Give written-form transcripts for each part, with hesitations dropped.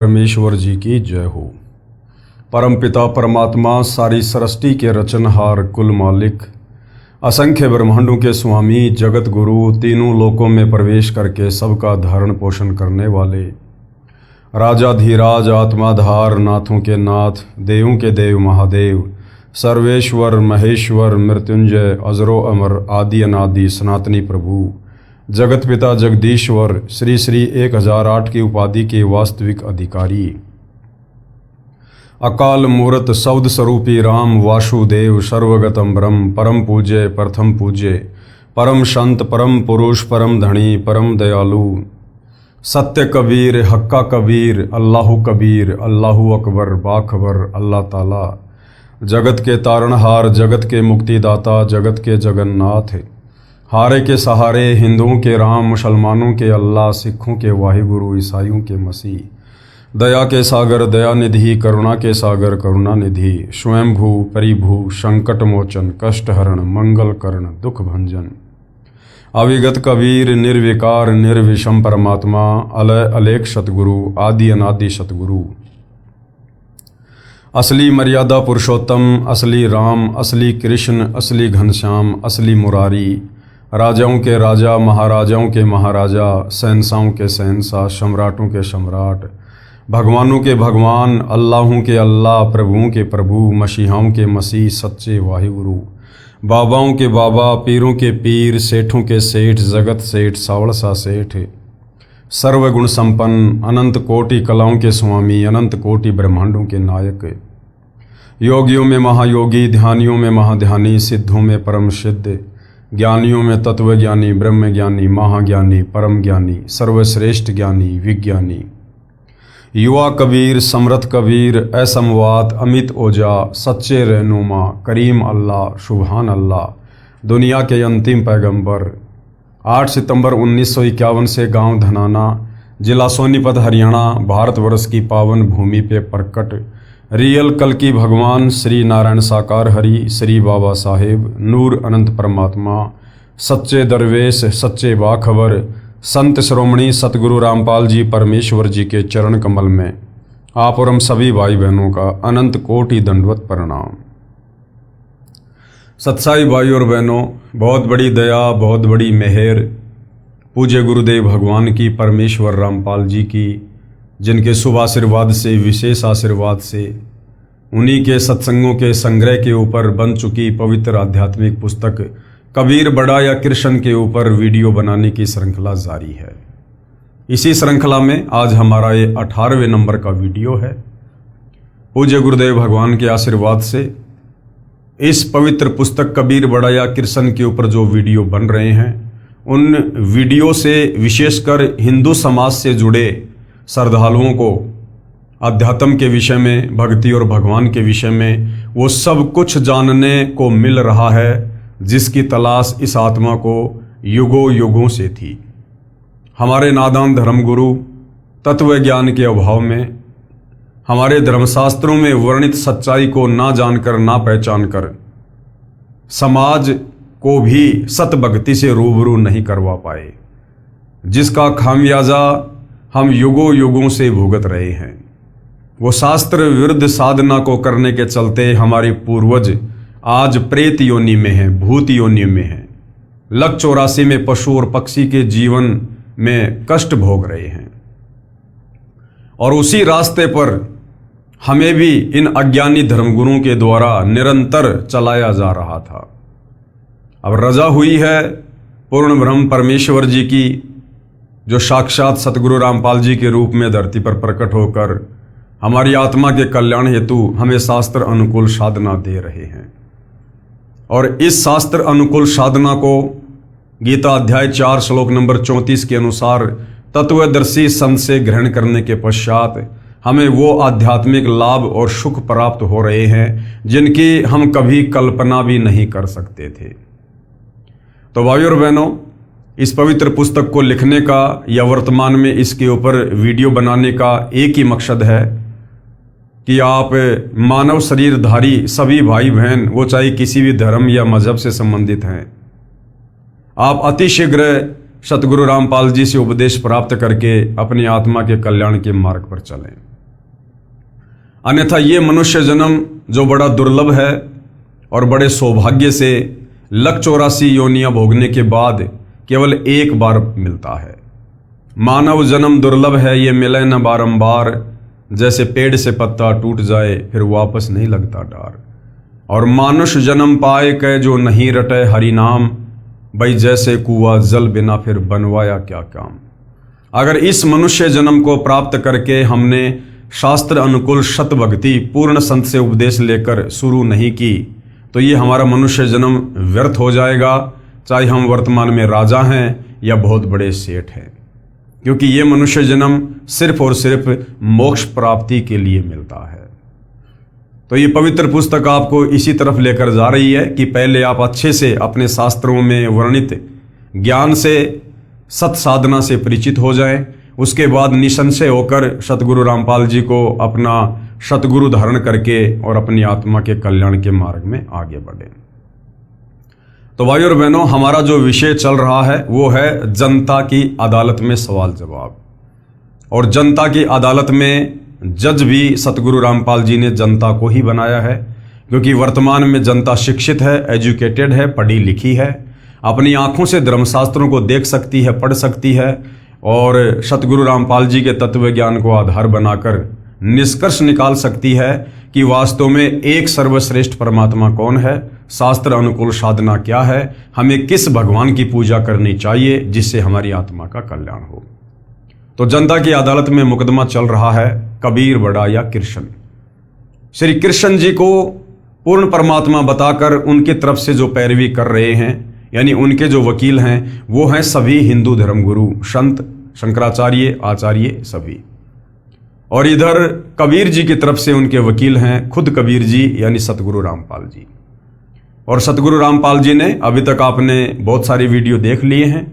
परमेश्वर जी की जय हो। परमपिता परमात्मा सारी सृष्टि के रचनहार कुल मालिक, असंख्य ब्रह्मांडों के स्वामी, जगत गुरु, तीनों लोकों में प्रवेश करके सबका धारण पोषण करने वाले, राजाधीराज, आत्माधार, नाथों के नाथ, देवों के देव महादेव, सर्वेश्वर महेश्वर, मृत्युंजय, अजरो अमर, आदि अनादि सनातनी प्रभु, जगत पिता जगदीश्वर, श्री श्री 1008 की उपाधि के वास्तविक अधिकारी, अकाल मूर्त शब्द स्वरूपी राम वासुदेव, सर्वगतम ब्रह्म, परम पूज्य, प्रथम पूज्य, परम संत, परम पुरुष, परम धनी, परम दयालु, सत्य कबीर, हक्का कबीर, अल्लाहु कबीर, अल्लाहु अकबर, बाखबर, अल्लाह ताला, जगत के तारणहार, जगत के मुक्तिदाता, जगत के जगन्नाथ, हारे के सहारे, हिंदुओं के राम, मुसलमानों के अल्लाह, सिखों के वाहिगुरु, ईसाइयों के मसीह, दया के सागर दयानिधि, करुणा के सागर करुणानिधि, स्वयंभू परिभू, संकट मोचन, कष्ट हरण, मंगल करण, दुख भंजन, अविगत कबीर, निर्विकार निर्विषम परमात्मा, अलय अलेख सतगुरु, आदि अनादि सतगुरु, असली मर्यादा पुरुषोत्तम, असली राम, असली कृष्ण, असली घनश्याम, असली मुरारी, राजाओं के राजा, महाराजाओं के महाराजा, शहंशाहों के शहंशाह, सम्राटों के सम्राट, भगवानों के भगवान, अल्लाहों के अल्लाह, प्रभुओं के प्रभु, मसीहाओं के मसीह, सच्चे वाहिगुरु, बाबाओं के बाबा, पीरों के पीर, सेठों के सेठ, जगत सेठ, सावड़ सा सेठ, सर्वगुण संपन्न, अनंत कोटि कलाओं के स्वामी, अनंत कोटि ब्रह्मांडों के नायक, योगियों में महायोगी, ध्यानियों में महाध्यानी, सिद्धों में परम सिद्ध, ज्ञानियों में तत्वज्ञानी, ब्रह्म ज्ञानी, महाज्ञानी, परम ज्ञानी, सर्वश्रेष्ठ ज्ञानी, विज्ञानी, युवा कबीर, समर्थ कबीर, असमवात, अमित ओजा, सच्चे रहनुमा, करीम अल्लाह, सुभान अल्लाह, दुनिया के अंतिम पैगंबर, 8 सितंबर 1951 से गांव धनाना, जिला सोनीपत, हरियाणा, भारतवर्ष की पावन भूमि पे प्रकट रियल कल की भगवान श्री नारायण साकार हरि, श्री बाबा साहेब, नूर अनंत परमात्मा, सच्चे दरवेश, सच्चे बाखबर, संत श्रोमणी सतगुरु रामपाल जी परमेश्वर जी के चरण कमल में आप और हम सभी भाई बहनों का अनंत कोटि दंडवत प्रणाम। सत्साई भाई और बहनों, बहुत बड़ी दया, बहुत बड़ी मेहर पूज्य गुरुदेव भगवान की, परमेश्वर रामपाल जी की, जिनके शुभ आशीर्वाद से, विशेष आशीर्वाद से, उन्हीं के सत्संगों के संग्रह के ऊपर बन चुकी पवित्र आध्यात्मिक पुस्तक कबीर बड़ा या कृष्ण के ऊपर वीडियो बनाने की श्रृंखला जारी है। इसी श्रृंखला में आज हमारा ये 18वें नंबर का वीडियो है। पूज्य गुरुदेव भगवान के आशीर्वाद से इस पवित्र पुस्तक कबीर बड़ा या कृष्ण के ऊपर जो वीडियो बन रहे हैं, उन वीडियो से विशेषकर हिंदू समाज से जुड़े श्रद्धालुओं को अध्यात्म के विषय में, भक्ति और भगवान के विषय में वो सब कुछ जानने को मिल रहा है जिसकी तलाश इस आत्मा को युगों युगों से थी। हमारे नादान धर्मगुरु तत्व ज्ञान के अभाव में, हमारे धर्मशास्त्रों में वर्णित सच्चाई को ना जानकर, ना पहचान कर समाज को भी सत भक्ति से रूबरू नहीं करवा पाए, जिसका खामियाजा हम युगों युगों से भुगत रहे हैं। वो शास्त्र विरुद्ध साधना को करने के चलते हमारे पूर्वज आज प्रेत योनि में हैं, भूत योनि में हैं, लक 84 में पशु और पक्षी के जीवन में कष्ट भोग रहे हैं। और उसी रास्ते पर हमें भी इन अज्ञानी धर्मगुरुओं के द्वारा निरंतर चलाया जा रहा था। अब रजा हुई है पूर्ण ब्रह्म परमेश्वर जी की, जो साक्षात सतगुरु रामपाल जी के रूप में धरती पर प्रकट होकर हमारी आत्मा के कल्याण हेतु हमें शास्त्र अनुकूल साधना दे रहे हैं। और इस शास्त्र अनुकूल साधना को गीता अध्याय 4 श्लोक नंबर 34 के अनुसार तत्वदर्शी संत से ग्रहण करने के पश्चात हमें वो आध्यात्मिक लाभ और सुख प्राप्त हो रहे हैं जिनकी हम कभी कल्पना भी नहीं कर सकते थे। तो भाई और बहनों, इस पवित्र पुस्तक को लिखने का या वर्तमान में इसके ऊपर वीडियो बनाने का एक ही मकसद है कि आप मानव शरीरधारी सभी भाई बहन, वो चाहे किसी भी धर्म या मजहब से संबंधित हैं, आप अतिशीघ्र सतगुरु रामपाल जी से उपदेश प्राप्त करके अपनी आत्मा के कल्याण के मार्ग पर चलें। अन्यथा ये मनुष्य जन्म जो बड़ा दुर्लभ है और बड़े सौभाग्य से 184 योनियां भोगने के बाद केवल एक बार मिलता है। मानव जन्म दुर्लभ है, ये मिले न बारंबार, जैसे पेड़ से पत्ता टूट जाए फिर वापस नहीं लगता डार। और मानुष जन्म पाए कै जो नहीं रटे हरि नाम, भाई जैसे कुआ जल बिना फिर बनवाया क्या काम। अगर इस मनुष्य जन्म को प्राप्त करके हमने शास्त्र अनुकूल शत भक्ति पूर्ण संत से उपदेश लेकर शुरू नहीं की तो ये हमारा मनुष्य जन्म व्यर्थ हो जाएगा, चाहे हम वर्तमान में राजा हैं या बहुत बड़े सेठ हैं, क्योंकि ये मनुष्य जन्म सिर्फ और सिर्फ मोक्ष प्राप्ति के लिए मिलता है। तो ये पवित्र पुस्तक आपको इसी तरफ लेकर जा रही है कि पहले आप अच्छे से अपने शास्त्रों में वर्णित ज्ञान से सत साधना से परिचित हो जाएं, उसके बाद निसंशय होकर सतगुरु रामपाल जी को अपना सतगुरु धारण करके और अपनी आत्मा के कल्याण के मार्ग में आगे बढ़े। तो भाई और बहनों, हमारा जो विषय चल रहा है वो है जनता की अदालत में सवाल जवाब। और जनता की अदालत में जज भी सतगुरु रामपाल जी ने जनता को ही बनाया है, क्योंकि वर्तमान में जनता शिक्षित है, एजुकेटेड है, पढ़ी लिखी है, अपनी आंखों से धर्मशास्त्रों को देख सकती है, पढ़ सकती है और सतगुरु रामपाल जी के तत्व ज्ञान को आधार बनाकर निष्कर्ष निकाल सकती है कि वास्तव में एक सर्वश्रेष्ठ परमात्मा कौन है, शास्त्र अनुकूल साधना क्या है, हमें किस भगवान की पूजा करनी चाहिए जिससे हमारी आत्मा का कल्याण हो। तो जनता की अदालत में मुकदमा चल रहा है कबीर बड़ा या कृष्ण। श्री कृष्ण जी को पूर्ण परमात्मा बताकर उनकी तरफ से जो पैरवी कर रहे हैं, यानी उनके जो वकील हैं, वो हैं सभी हिंदू धर्मगुरु, संत, शंकराचार्य, आचार्य सभी। और इधर कबीर जी की तरफ से उनके वकील हैं खुद कबीर जी यानी सतगुरु रामपाल जी। और सतगुरु रामपाल जी ने अभी तक आपने बहुत सारी वीडियो देख लिए हैं।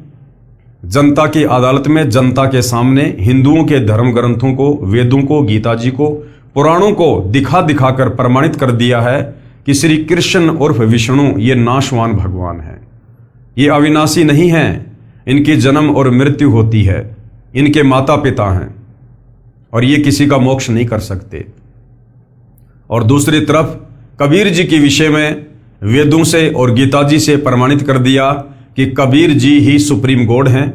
जनता की अदालत में जनता के सामने हिंदुओं के धर्म ग्रंथों को, वेदों को, गीता जी को, पुराणों को दिखा दिखाकर प्रमाणित कर दिया है कि श्री कृष्ण उर्फ विष्णु ये नाशवान भगवान हैं, ये अविनाशी नहीं हैं, इनकी जन्म और मृत्यु होती है, इनके माता पिता हैं और ये किसी का मोक्ष नहीं कर सकते। और दूसरी तरफ कबीर जी के विषय में वेदों से और गीता जी से प्रमाणित कर दिया कि कबीर जी ही सुप्रीम गॉड हैं।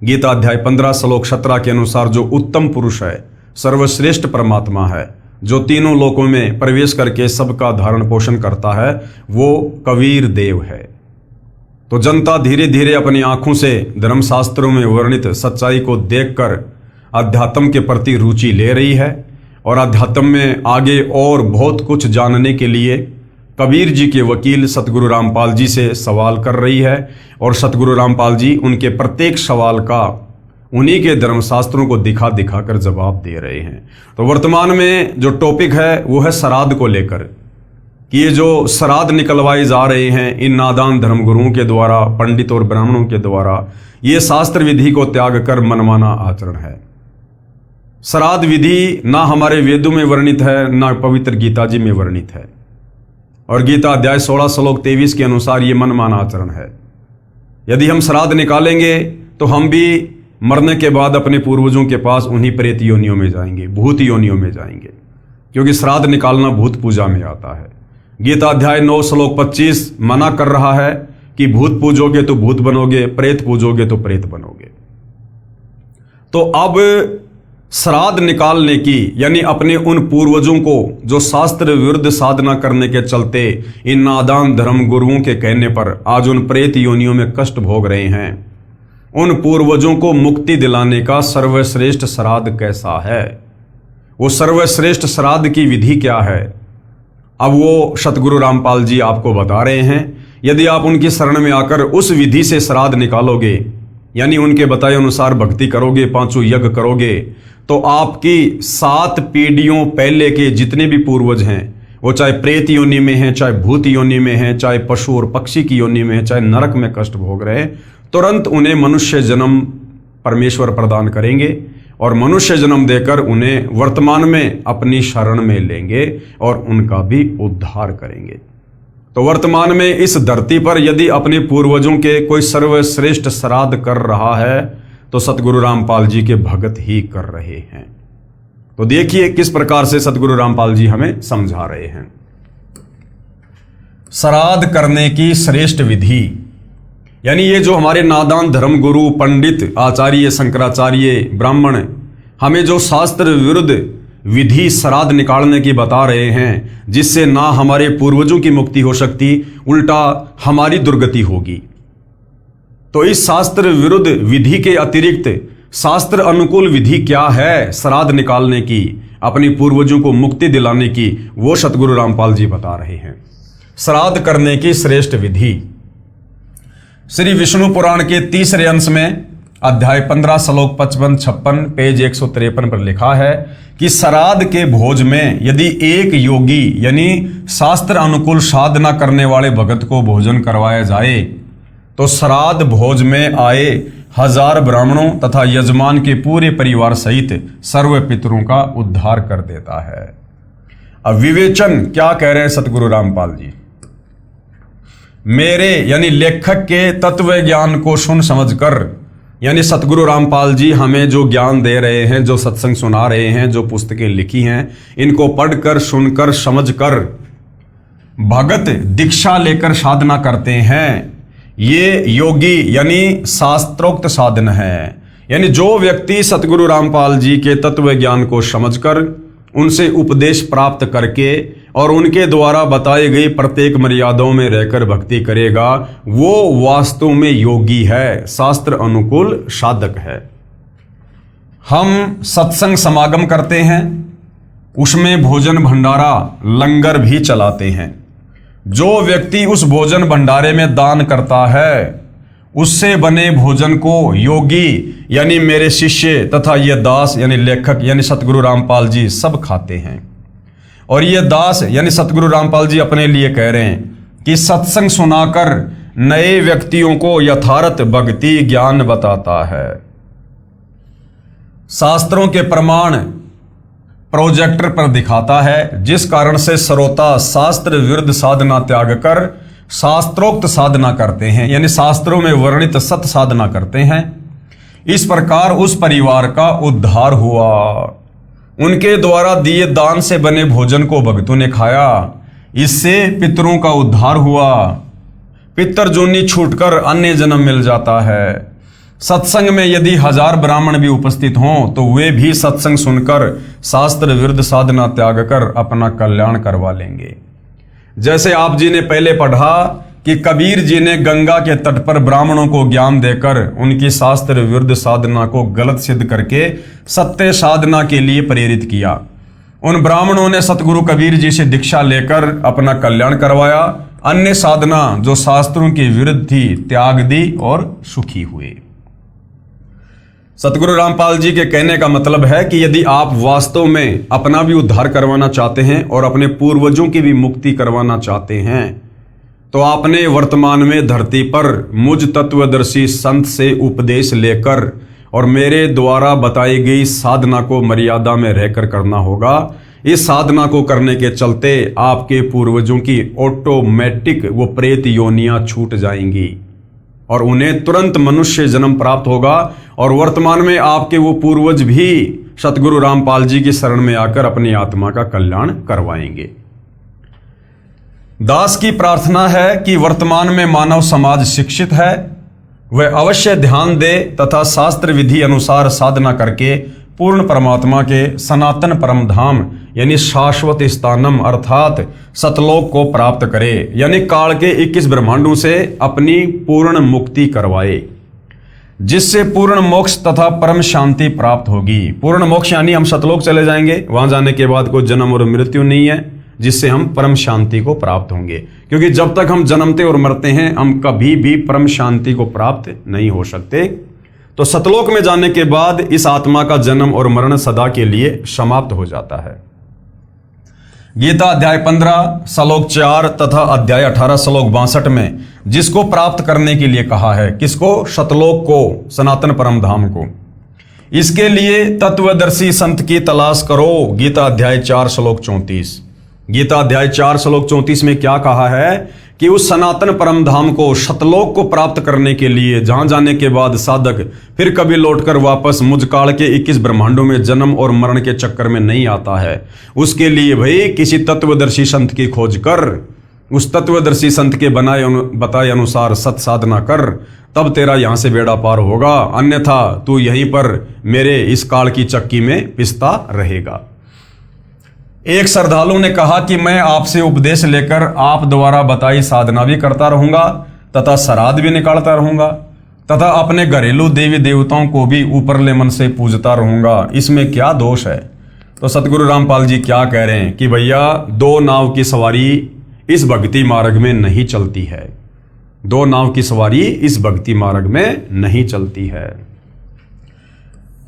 गीता अध्याय 15 श्लोक 17 के अनुसार जो उत्तम पुरुष है, सर्वश्रेष्ठ परमात्मा है, जो तीनों लोकों में प्रवेश करके सबका धारण पोषण करता है, वो कबीर देव है। तो जनता धीरे धीरे अपनी आंखों से धर्मशास्त्रों में वर्णित सच्चाई को देखकर अध्यात्म के प्रति रुचि ले रही है और अध्यात्म में आगे और बहुत कुछ जानने के लिए कबीर जी के वकील सतगुरु रामपाल जी से सवाल कर रही है और सतगुरु रामपाल जी उनके प्रत्येक सवाल का उन्हीं के धर्मशास्त्रों को दिखा दिखा कर जवाब दे रहे हैं। तो वर्तमान में जो टॉपिक है वो है श्राद्ध को लेकर कि ये जो श्राद्ध निकलवाए जा रहे हैं इन नादान धर्मगुरुओं के द्वारा, पंडित और ब्राह्मणों के द्वारा, ये शास्त्र विधि को त्याग कर मनमाना आचरण है। श्राद्ध विधि ना हमारे वेदों में वर्णित है, ना पवित्र गीता जी में वर्णित है। और गीता अध्याय 16 श्लोक 23 के अनुसार ये मनमाना आचरण है। यदि हम श्राद्ध निकालेंगे तो हम भी मरने के बाद अपने पूर्वजों के पास उन्हीं प्रेत योनियों में जाएंगे, भूत योनियों में जाएंगे, क्योंकि श्राद्ध निकालना भूत पूजा में आता है। गीता अध्याय 9 श्लोक 25 मना कर रहा है कि भूत पूजोगे तो भूत बनोगे, प्रेत पूजोगे तो प्रेत बनोगे। तो अब श्राद्ध निकालने की, यानी अपने उन पूर्वजों को जो शास्त्र विरुद्ध साधना करने के चलते इन नादान धर्म गुरुओं के कहने पर आज उन प्रेत योनियों में कष्ट भोग रहे हैं, उन पूर्वजों को मुक्ति दिलाने का सर्वश्रेष्ठ श्राद्ध कैसा है, वो सर्वश्रेष्ठ श्राद्ध की विधि क्या है, अब वो सतगुरु रामपाल जी आपको बता रहे हैं। यदि आप उनकी शरण में आकर उस विधि से श्राद्ध निकालोगे, यानी उनके बताए अनुसार भक्ति करोगे, 5 यज्ञ करोगे, तो आपकी 7 पीढ़ियों पहले के जितने भी पूर्वज हैं, वो चाहे प्रेत योनि में हैं, चाहे भूत योनि में हैं, चाहे पशु और पक्षी की योनि में हैं, चाहे नरक में कष्ट भोग रहे हैं, तुरंत उन्हें मनुष्य जन्म परमेश्वर प्रदान करेंगे और मनुष्य जन्म देकर उन्हें वर्तमान में अपनी शरण में लेंगे और उनका भी उद्धार करेंगे। तो वर्तमान में इस धरती पर यदि अपने पूर्वजों के कोई सर्वश्रेष्ठ श्राद्ध कर रहा है तो सतगुरु रामपाल जी के भगत ही कर रहे हैं। तो देखिए किस प्रकार से सतगुरु रामपाल जी हमें समझा रहे हैं। श्राद्ध करने की श्रेष्ठ विधि, यानी ये जो हमारे नादान धर्म गुरु पंडित आचार्य शंकराचार्य ब्राह्मण हमें जो शास्त्र विरुद्ध विधि श्राद्ध निकालने की बता रहे हैं, जिससे ना हमारे पूर्वजों की मुक्ति हो सकती, उल्टा हमारी दुर्गति होगी। तो इस शास्त्र विरुद्ध विधि के अतिरिक्त शास्त्र अनुकूल विधि क्या है श्राद्ध निकालने की, अपनी पूर्वजों को मुक्ति दिलाने की, वो सतगुरु रामपाल जी बता रहे हैं। श्राद्ध करने की श्रेष्ठ विधि श्री विष्णु पुराण के तीसरे अंश में अध्याय 15 श्लोक 55-56 पेज 153 पर लिखा है कि श्राद्ध के भोज में यदि एक योगी यानी शास्त्र अनुकूल साधना करने वाले भगत को भोजन करवाया जाए तो श्राद्ध भोज में आए 1000 ब्राह्मणों तथा यजमान के पूरे परिवार सहित सर्व पितरों का उद्धार कर देता है। अब विवेचन क्या कह रहे हैं सतगुरु रामपाल जी। मेरे यानी लेखक के तत्व ज्ञान को सुन समझकर, यानी सतगुरु रामपाल जी हमें जो ज्ञान दे रहे हैं, जो सत्संग सुना रहे हैं, जो पुस्तकें लिखी हैं, इनको पढ़कर सुनकर समझकर भगत दीक्षा लेकर साधना करते हैं। ये योगी यानी शास्त्रोक्त साधन है। यानी जो व्यक्ति सतगुरु रामपाल जी के तत्व ज्ञान को समझकर उनसे उपदेश प्राप्त करके और उनके द्वारा बताई गई प्रत्येक मर्यादाओं में रहकर भक्ति करेगा, वो वास्तव में योगी है, शास्त्र अनुकूल साधक है। हम सत्संग समागम करते हैं, उसमें भोजन भंडारा लंगर भी चलाते हैं। जो व्यक्ति उस भोजन भंडारे में दान करता है, उससे बने भोजन को योगी यानी मेरे शिष्य तथा ये दास यानी लेखक यानी सतगुरु रामपाल जी सब खाते हैं। और ये दास यानी सतगुरु रामपाल जी अपने लिए कह रहे हैं कि सत्संग सुनाकर नए व्यक्तियों को यथार्थ भक्ति ज्ञान बताता है। शास्त्रों के प्रमाण प्रोजेक्टर पर दिखाता है, जिस कारण से श्रोता शास्त्र विरुद्ध साधना त्याग कर शास्त्रोक्त साधना करते हैं, यानी शास्त्रों में वर्णित सत साधना करते हैं। इस प्रकार उस परिवार का उद्धार हुआ। उनके द्वारा दिए दान से बने भोजन को भक्तों ने खाया, इससे पितरों का उद्धार हुआ। पितर जोनी छूटकर अन्य जन्म मिल जाता है। सत्संग में यदि 1000 ब्राह्मण भी उपस्थित हों तो वे भी सत्संग सुनकर शास्त्र विरुद्ध साधना त्याग कर अपना कल्याण करवा लेंगे। जैसे आप जी ने पहले पढ़ा कि कबीर जी ने गंगा के तट पर ब्राह्मणों को ज्ञान देकर उनकी शास्त्र विरुद्ध साधना को गलत सिद्ध करके सत्य साधना के लिए प्रेरित किया। उन ब्राह्मणों ने सतगुरु कबीर जी से दीक्षा लेकर अपना कल्याण करवाया। अन्य साधना जो शास्त्रों के विरुद्ध थी त्याग दी और सुखी हुए। सतगुरु रामपाल जी के कहने का मतलब है कि यदि आप वास्तव में अपना भी उद्धार करवाना चाहते हैं और अपने पूर्वजों की भी मुक्ति करवाना चाहते हैं, तो आपने वर्तमान में धरती पर मुझ तत्वदर्शी संत से उपदेश लेकर और मेरे द्वारा बताई गई साधना को मर्यादा में रहकर करना होगा। इस साधना को करने के चलते आपके पूर्वजों की ऑटोमेटिक वो प्रेत योनियां छूट जाएंगी और उन्हें तुरंत मनुष्य जन्म प्राप्त होगा। और वर्तमान में आपके वो पूर्वज भी सतगुरु रामपाल जी की शरण में आकर अपनी आत्मा का कल्याण करवाएंगे। दास की प्रार्थना है कि वर्तमान में मानव समाज शिक्षित है, वह अवश्य ध्यान दे तथा शास्त्र विधि अनुसार साधना करके पूर्ण परमात्मा के सनातन परम धाम यानी शाश्वत स्थानम अर्थात सतलोक को प्राप्त करे, यानी काल के 21 ब्रह्मांडों से अपनी पूर्ण मुक्ति करवाए, जिससे पूर्ण मोक्ष तथा परम शांति प्राप्त होगी। पूर्ण मोक्ष यानी हम सतलोक चले जाएंगे, वहां जाने के बाद कोई जन्म और मृत्यु नहीं है, जिससे हम परम शांति को प्राप्त होंगे। क्योंकि जब तक हम जन्मते और मरते हैं हम कभी भी परम शांति को प्राप्त नहीं हो सकते। तो सतलोक में जाने के बाद इस आत्मा का जन्म और मरण सदा के लिए समाप्त हो जाता है। गीता अध्याय 15 श्लोक 4 तथा अध्याय 18 श्लोक 62 में जिसको प्राप्त करने के लिए कहा है, किसको? सतलोक को, सनातन परम धाम को। इसके लिए तत्वदर्शी संत की तलाश करो। गीता अध्याय 4 श्लोक 34। गीता अध्याय 4 श्लोक 34 में क्या कहा है कि उस सनातन परम धाम को, शतलोक को प्राप्त करने के लिए, जहां जाने के बाद साधक फिर कभी लौटकर वापस मुझ काल के 21 ब्रह्मांडों में जन्म और मरण के चक्कर में नहीं आता है, उसके लिए भाई किसी तत्वदर्शी संत की खोज कर, उस तत्वदर्शी संत के बताए अनुसार सत साधना कर, तब तेरा यहां से बेड़ा पार होगा, अन्यथा तू यहीं पर मेरे इस काल की चक्की में पिसता रहेगा। एक श्रद्धालु ने कहा कि मैं आपसे उपदेश लेकर आप द्वारा बताई साधना भी करता रहूंगा तथा श्राद्ध भी निकालता रहूंगा तथा अपने घरेलू देवी देवताओं को भी ऊपरले मन से पूजता रहूंगा, इसमें क्या दोष है? तो सतगुरु रामपाल जी क्या कह रहे हैं कि भैया, दो नाव की सवारी इस भक्ति मार्ग में नहीं चलती है, दो नाव की सवारी इस भक्ति मार्ग में नहीं चलती है।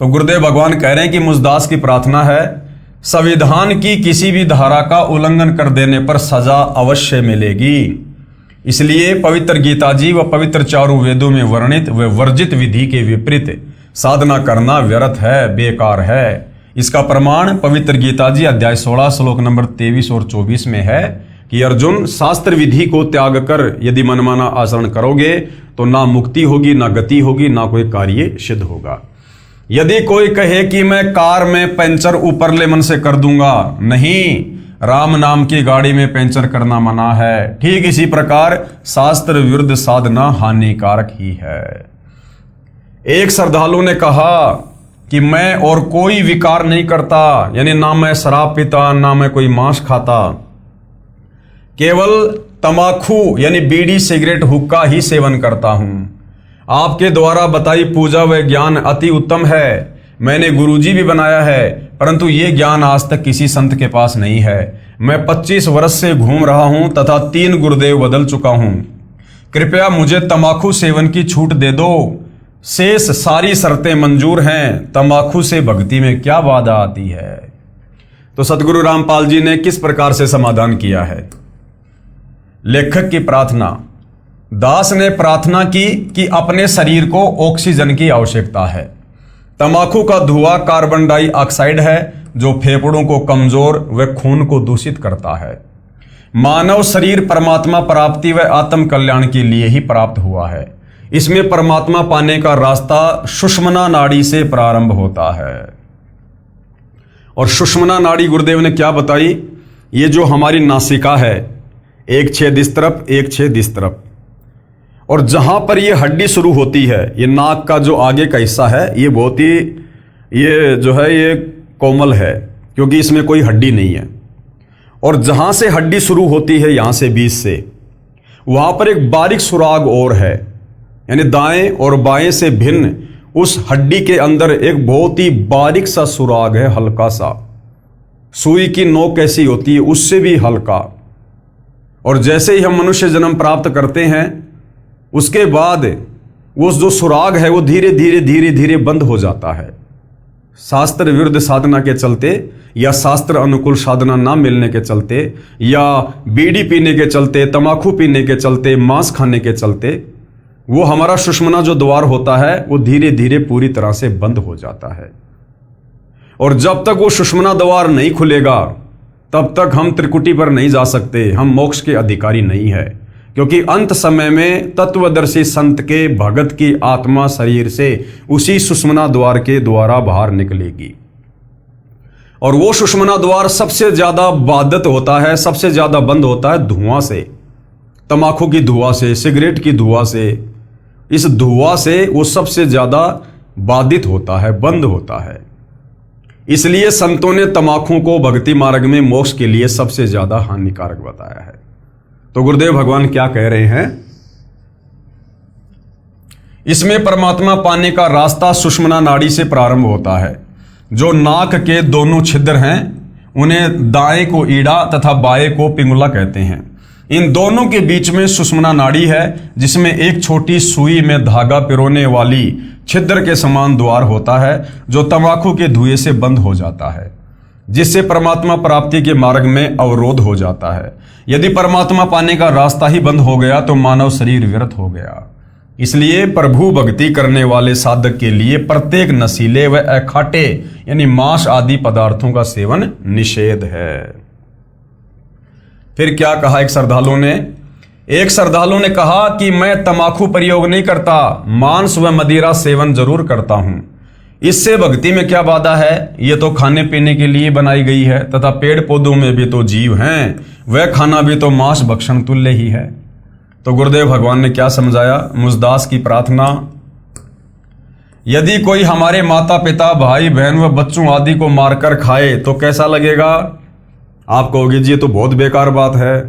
तो गुरुदेव भगवान कह रहे हैं कि मुझदास की प्रार्थना है, संविधान की किसी भी धारा का उल्लंघन कर देने पर सजा अवश्य मिलेगी, इसलिए पवित्र गीता जी व पवित्र चारों वेदों में वर्णित व वर्जित विधि के विपरीत साधना करना व्यर्थ है, बेकार है। इसका प्रमाण पवित्र गीता जी अध्याय 16 श्लोक नंबर 23 और 24 में है कि अर्जुन, शास्त्र विधि को त्याग कर यदि मनमाना आचरण करोगे तो ना मुक्ति होगी, ना गति होगी, ना कोई कार्य सिद्ध होगा। यदि कोई कहे कि मैं कार में पंचर ऊपरले मन से कर दूंगा, नहीं, राम नाम की गाड़ी में पंचर करना मना है। ठीक इसी प्रकार शास्त्र विरुद्ध साधना हानिकारक ही है। एक श्रद्धालु ने कहा कि मैं और कोई विकार नहीं करता, यानी ना मैं शराब पीता, ना मैं कोई मांस खाता, केवल तमाकू यानी बीड़ी, सिगरेट, हुक्का ही सेवन करता हूं। आपके द्वारा बताई पूजा व ज्ञान अति उत्तम है, मैंने गुरुजी भी बनाया है, परंतु ये ज्ञान आज तक किसी संत के पास नहीं है। मैं 25 वर्ष से घूम रहा हूं तथा 3 गुरुदेव बदल चुका हूं। कृपया मुझे तंबाकू सेवन की छूट दे दो, शेष सारी शर्तें मंजूर हैं, तंबाकू से भक्ति में क्या बाधा आती है? तो सतगुरु रामपाल जी ने किस प्रकार से समाधान किया है? लेखक की प्रार्थना, दास ने प्रार्थना की कि अपने शरीर को ऑक्सीजन की आवश्यकता है। तंबाकू का धुआं कार्बन डाइऑक्साइड है जो फेफड़ों को कमजोर व खून को दूषित करता है। मानव शरीर परमात्मा प्राप्ति व आत्म कल्याण के लिए ही प्राप्त हुआ है। इसमें परमात्मा पाने का रास्ता सुषुम्ना नाड़ी से प्रारंभ होता है। और सुषुम्ना नाड़ी गुरुदेव ने क्या बताई? ये जो हमारी नासिका है, एक छेद इस तरफ, एक छेद इस तरफ, और जहां पर ये हड्डी शुरू होती है, ये नाक का जो आगे का हिस्सा है, ये बहुत ही ये जो है ये कोमल है क्योंकि इसमें कोई हड्डी नहीं है। और जहां से हड्डी शुरू होती है, यहां से बीच से, वहां पर एक बारीक सुराग और है, यानी दाएं और बाएं से भिन्न उस हड्डी के अंदर एक बहुत ही बारीक सा सुराग है, हल्का सा, सुई की नोक कैसी होती है उससे भी हल्का। और जैसे ही हम मनुष्य जन्म प्राप्त करते हैं, उसके बाद वो जो सुराग है वो धीरे धीरे धीरे धीरे बंद हो जाता है। शास्त्र विरुद्ध साधना के चलते या शास्त्र अनुकूल साधना ना मिलने के चलते या बीड़ी पीने के चलते, तंबाकू पीने के चलते, मांस खाने के चलते, वो हमारा सुषुम्ना जो द्वार होता है वो धीरे धीरे पूरी तरह से बंद हो जाता है। और जब तक वो सुषुम्ना द्वार नहीं खुलेगा तब तक हम त्रिकुटी पर नहीं जा सकते, हम मोक्ष के अधिकारी नहीं है। क्योंकि अंत समय में तत्वदर्शी संत के भगत की आत्मा शरीर से उसी सुषुम्ना द्वार के द्वारा बाहर निकलेगी। और वो सुषुम्ना द्वार सबसे ज्यादा बाधित होता है, सबसे ज्यादा बंद होता है धुआं से, तंबाकू की धुआं से, सिगरेट की धुआं से। इस धुआं से वो सबसे ज्यादा बाधित होता है, बंद होता है। इसलिए संतों ने तंबाकू को भक्ति मार्ग में मोक्ष के लिए सबसे ज्यादा हानिकारक बताया है। तो गुरुदेव भगवान क्या कह रहे हैं? इसमें परमात्मा पाने का रास्ता सुषुम्ना नाड़ी से प्रारंभ होता है। जो नाक के दोनों छिद्र हैं उन्हें दाएं को ईड़ा तथा बाएं को पिंगुला कहते हैं। इन दोनों के बीच में सुषुम्ना नाड़ी है जिसमें एक छोटी सुई में धागा पिरोने वाली छिद्र के समान द्वार होता है जो तंबाकू के धुएं से बंद हो जाता है, जिससे परमात्मा प्राप्ति के मार्ग में अवरोध हो जाता है। यदि परमात्मा पाने का रास्ता ही बंद हो गया तो मानव शरीर व्यर्थ हो गया। इसलिए प्रभु भक्ति करने वाले साधक के लिए प्रत्येक नशीले व अखाटे यानी मांस आदि पदार्थों का सेवन निषेध है। फिर क्या कहा एक श्रद्धालु ने एक श्रद्धालु ने कहा कि मैं तंबाकू प्रयोग नहीं करता, मांस व मदिरा सेवन जरूर करता हूं। इससे भक्ति में क्या बाधा है? ये तो खाने पीने के लिए बनाई गई है तथा पेड़ पौधों में भी तो जीव हैं, वह खाना भी तो मांस भक्षण तुल्य ही है। तो गुरुदेव भगवान ने क्या समझाया? मुझदास की प्रार्थना, यदि कोई हमारे माता पिता भाई बहन व बच्चों आदि को मारकर खाए तो कैसा लगेगा? आप कहोगे जी ये तो बहुत बेकार बात है।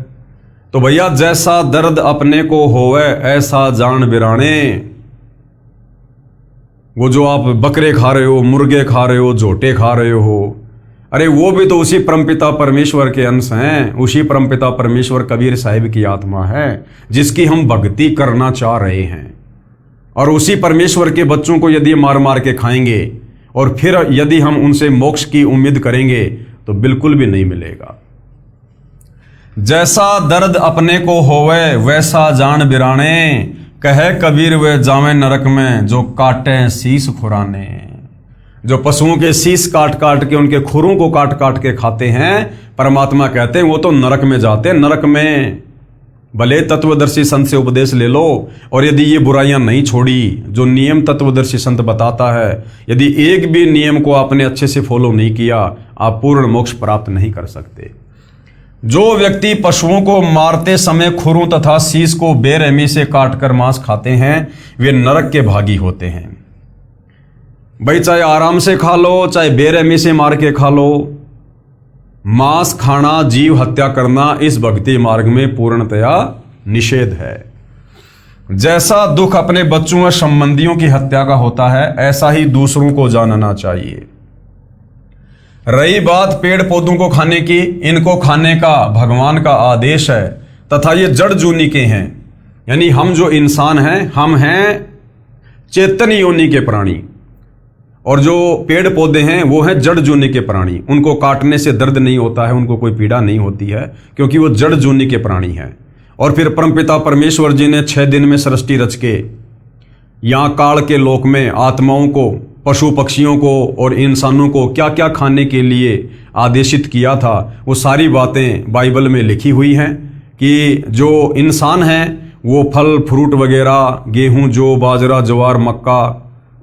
तो भैया, जैसा दर्द अपने को होवे ऐसा जान बिराने। वो जो आप बकरे खा रहे हो, मुर्गे खा रहे हो, झोटे खा रहे हो, अरे वो भी तो उसी परमपिता परमेश्वर के अंश हैं। उसी परमपिता परमेश्वर कबीर साहिब की आत्मा है जिसकी हम भक्ति करना चाह रहे हैं। और उसी परमेश्वर के बच्चों को यदि मार मार के खाएंगे और फिर यदि हम उनसे मोक्ष की उम्मीद करेंगे तो बिल्कुल भी नहीं मिलेगा। जैसा दर्द अपने को होवे वैसा जान बिराने, कहे कबीर वे जावे नरक में जो काटे शीस खुराने। जो पशुओं के शीस काट काट के, उनके खुरों को काट काट के खाते हैं, परमात्मा कहते हैं वो तो नरक में जाते हैं। नरक में भले तत्वदर्शी संत से उपदेश ले लो, और यदि ये बुराइयां नहीं छोड़ी जो नियम तत्वदर्शी संत बताता है, यदि एक भी नियम को आपने अच्छे से फॉलो नहीं किया, आप पूर्ण मोक्ष प्राप्त नहीं कर सकते। जो व्यक्ति पशुओं को मारते समय खुरों तथा शीस को बेरहमी से काटकर मांस खाते हैं, वे नरक के भागी होते हैं। भाई, चाहे आराम से खा लो, चाहे बेरहमी से मार के खा लो, मांस खाना, जीव हत्या करना इस भक्ति मार्ग में पूर्णतया निषेध है। जैसा दुख अपने बच्चों व संबंधियों की हत्या का होता है, ऐसा ही दूसरों को जानना चाहिए। रही बात पेड़ पौधों को खाने की, इनको खाने का भगवान का आदेश है तथा ये जड़ जूनी के हैं। यानी हम जो इंसान हैं, हम हैं चेतन योनि के प्राणी, और जो पेड़ पौधे हैं वो हैं जड़ जूनी के प्राणी। उनको काटने से दर्द नहीं होता है, उनको कोई पीड़ा नहीं होती है, क्योंकि वो जड़ जूनी के प्राणी हैं। और फिर परमपिता परमेश्वर जी ने 6 दिन में सृष्टि रच के यहाँ काल के लोक में आत्माओं को, पशु पक्षियों को और इंसानों को क्या क्या खाने के लिए आदेशित किया था, वो सारी बातें बाइबल में लिखी हुई हैं। कि जो इंसान हैं वो फल फ्रूट वगैरह, गेहूं, जौ, बाजरा, ज्वार, मक्का,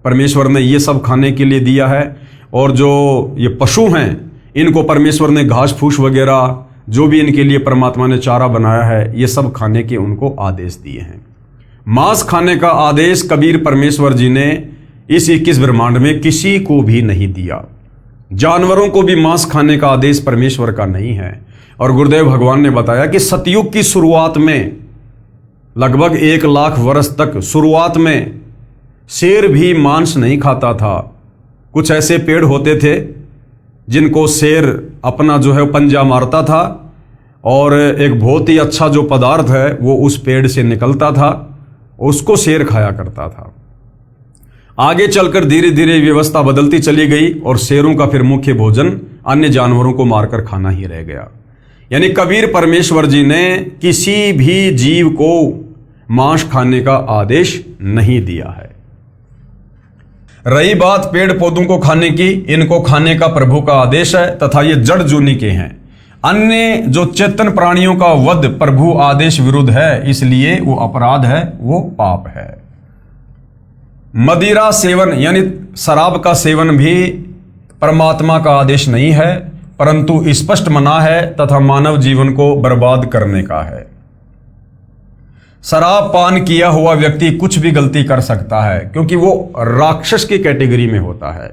परमेश्वर ने ये सब खाने के लिए दिया है। और जो ये पशु हैं, इनको परमेश्वर ने घास फूस वगैरह जो भी इनके लिए परमात्मा ने चारा बनाया है, ये सब खाने के उनको आदेश दिए हैं। मांस खाने का आदेश कबीर परमेश्वर जी ने इस 21 ब्रह्मांड में किसी को भी नहीं दिया। जानवरों को भी मांस खाने का आदेश परमेश्वर का नहीं है। और गुरुदेव भगवान ने बताया कि सतयुग की शुरुआत में लगभग 1 लाख वर्ष तक शुरुआत में शेर भी मांस नहीं खाता था। कुछ ऐसे पेड़ होते थे जिनको शेर अपना जो है पंजा मारता था, और एक बहुत ही अच्छा जो पदार्थ है वो उस पेड़ से निकलता था, उसको शेर खाया करता था। आगे चलकर धीरे धीरे व्यवस्था बदलती चली गई और शेरों का फिर मुख्य भोजन अन्य जानवरों को मारकर खाना ही रह गया। यानी कबीर परमेश्वर जी ने किसी भी जीव को मांस खाने का आदेश नहीं दिया है। रही बात पेड़ पौधों को खाने की, इनको खाने का प्रभु का आदेश है तथा ये जड़ जूनी के हैं। अन्य जो चेतन प्राणियों का वध प्रभु आदेश विरुद्ध है, इसलिए वो अपराध है, वो पाप है। मदिरा सेवन यानी शराब का सेवन भी परमात्मा का आदेश नहीं है, परंतु स्पष्ट मना है तथा मानव जीवन को बर्बाद करने का है। शराब पान किया हुआ व्यक्ति कुछ भी गलती कर सकता है, क्योंकि वो राक्षस की कैटेगरी में होता है।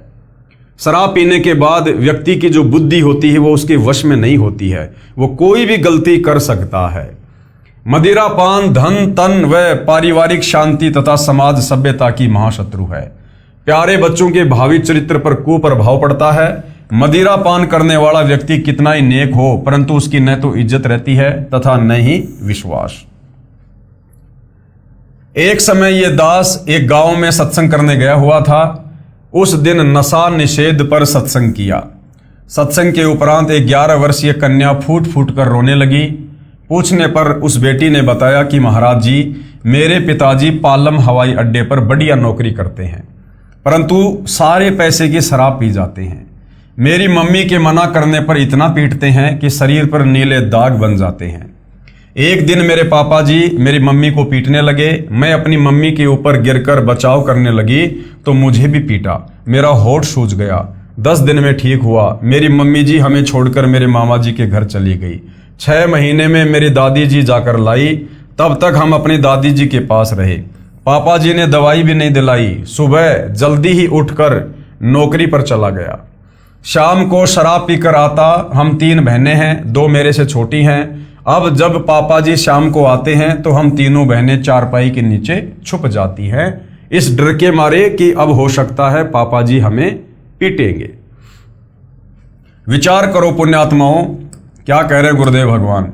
शराब पीने के बाद व्यक्ति की जो बुद्धि होती है वो उसके वश में नहीं होती है, वो कोई भी गलती कर सकता है। मदिरा पान धन तन व पारिवारिक शांति तथा समाज सभ्यता की महाशत्रु है। प्यारे बच्चों के भावी चरित्र पर कुप्रभाव पड़ता है। मदिरा पान करने वाला व्यक्ति कितना ही नेक हो, परंतु उसकी न तो इज्जत रहती है तथा न ही विश्वास। एक समय ये दास एक गांव में सत्संग करने गया हुआ था। उस दिन नशा निषेध पर सत्संग किया। सत्संग के उपरांत एक 11 वर्षीय कन्या फूट फूट कर रोने लगी। पूछने पर उस बेटी ने बताया कि महाराज जी, मेरे पिताजी पालम हवाई अड्डे पर बढ़िया नौकरी करते हैं, परंतु सारे पैसे की शराब पी जाते हैं। मेरी मम्मी के मना करने पर इतना पीटते हैं कि शरीर पर नीले दाग बन जाते हैं। एक दिन मेरे पापा जी मेरी मम्मी को पीटने लगे। मैं अपनी मम्मी के ऊपर गिरकर बचाव करने लगी तो मुझे भी पीटा। मेरा होठ सूज गया। 10 दिन में ठीक हुआ। मेरी मम्मी जी हमें छोड़कर मेरे मामा जी के घर चली गई। 6 महीने में मेरी दादी जी जाकर लाई। तब तक हम अपनी दादी जी के पास रहे। पापा जी ने दवाई भी नहीं दिलाई। सुबह जल्दी ही उठकर नौकरी पर चला गया। शाम को शराब पीकर आता। हम 3 बहनें हैं, 2 मेरे से छोटी हैं। अब जब पापा जी शाम को आते हैं तो हम तीनों बहनें चारपाई के नीचे छुप जाती हैं, इस डर के मारे कि अब हो सकता है पापा जी हमें पीटेंगे। विचार करो पुण्यात्माओं, क्या कह रहे गुरुदेव भगवान।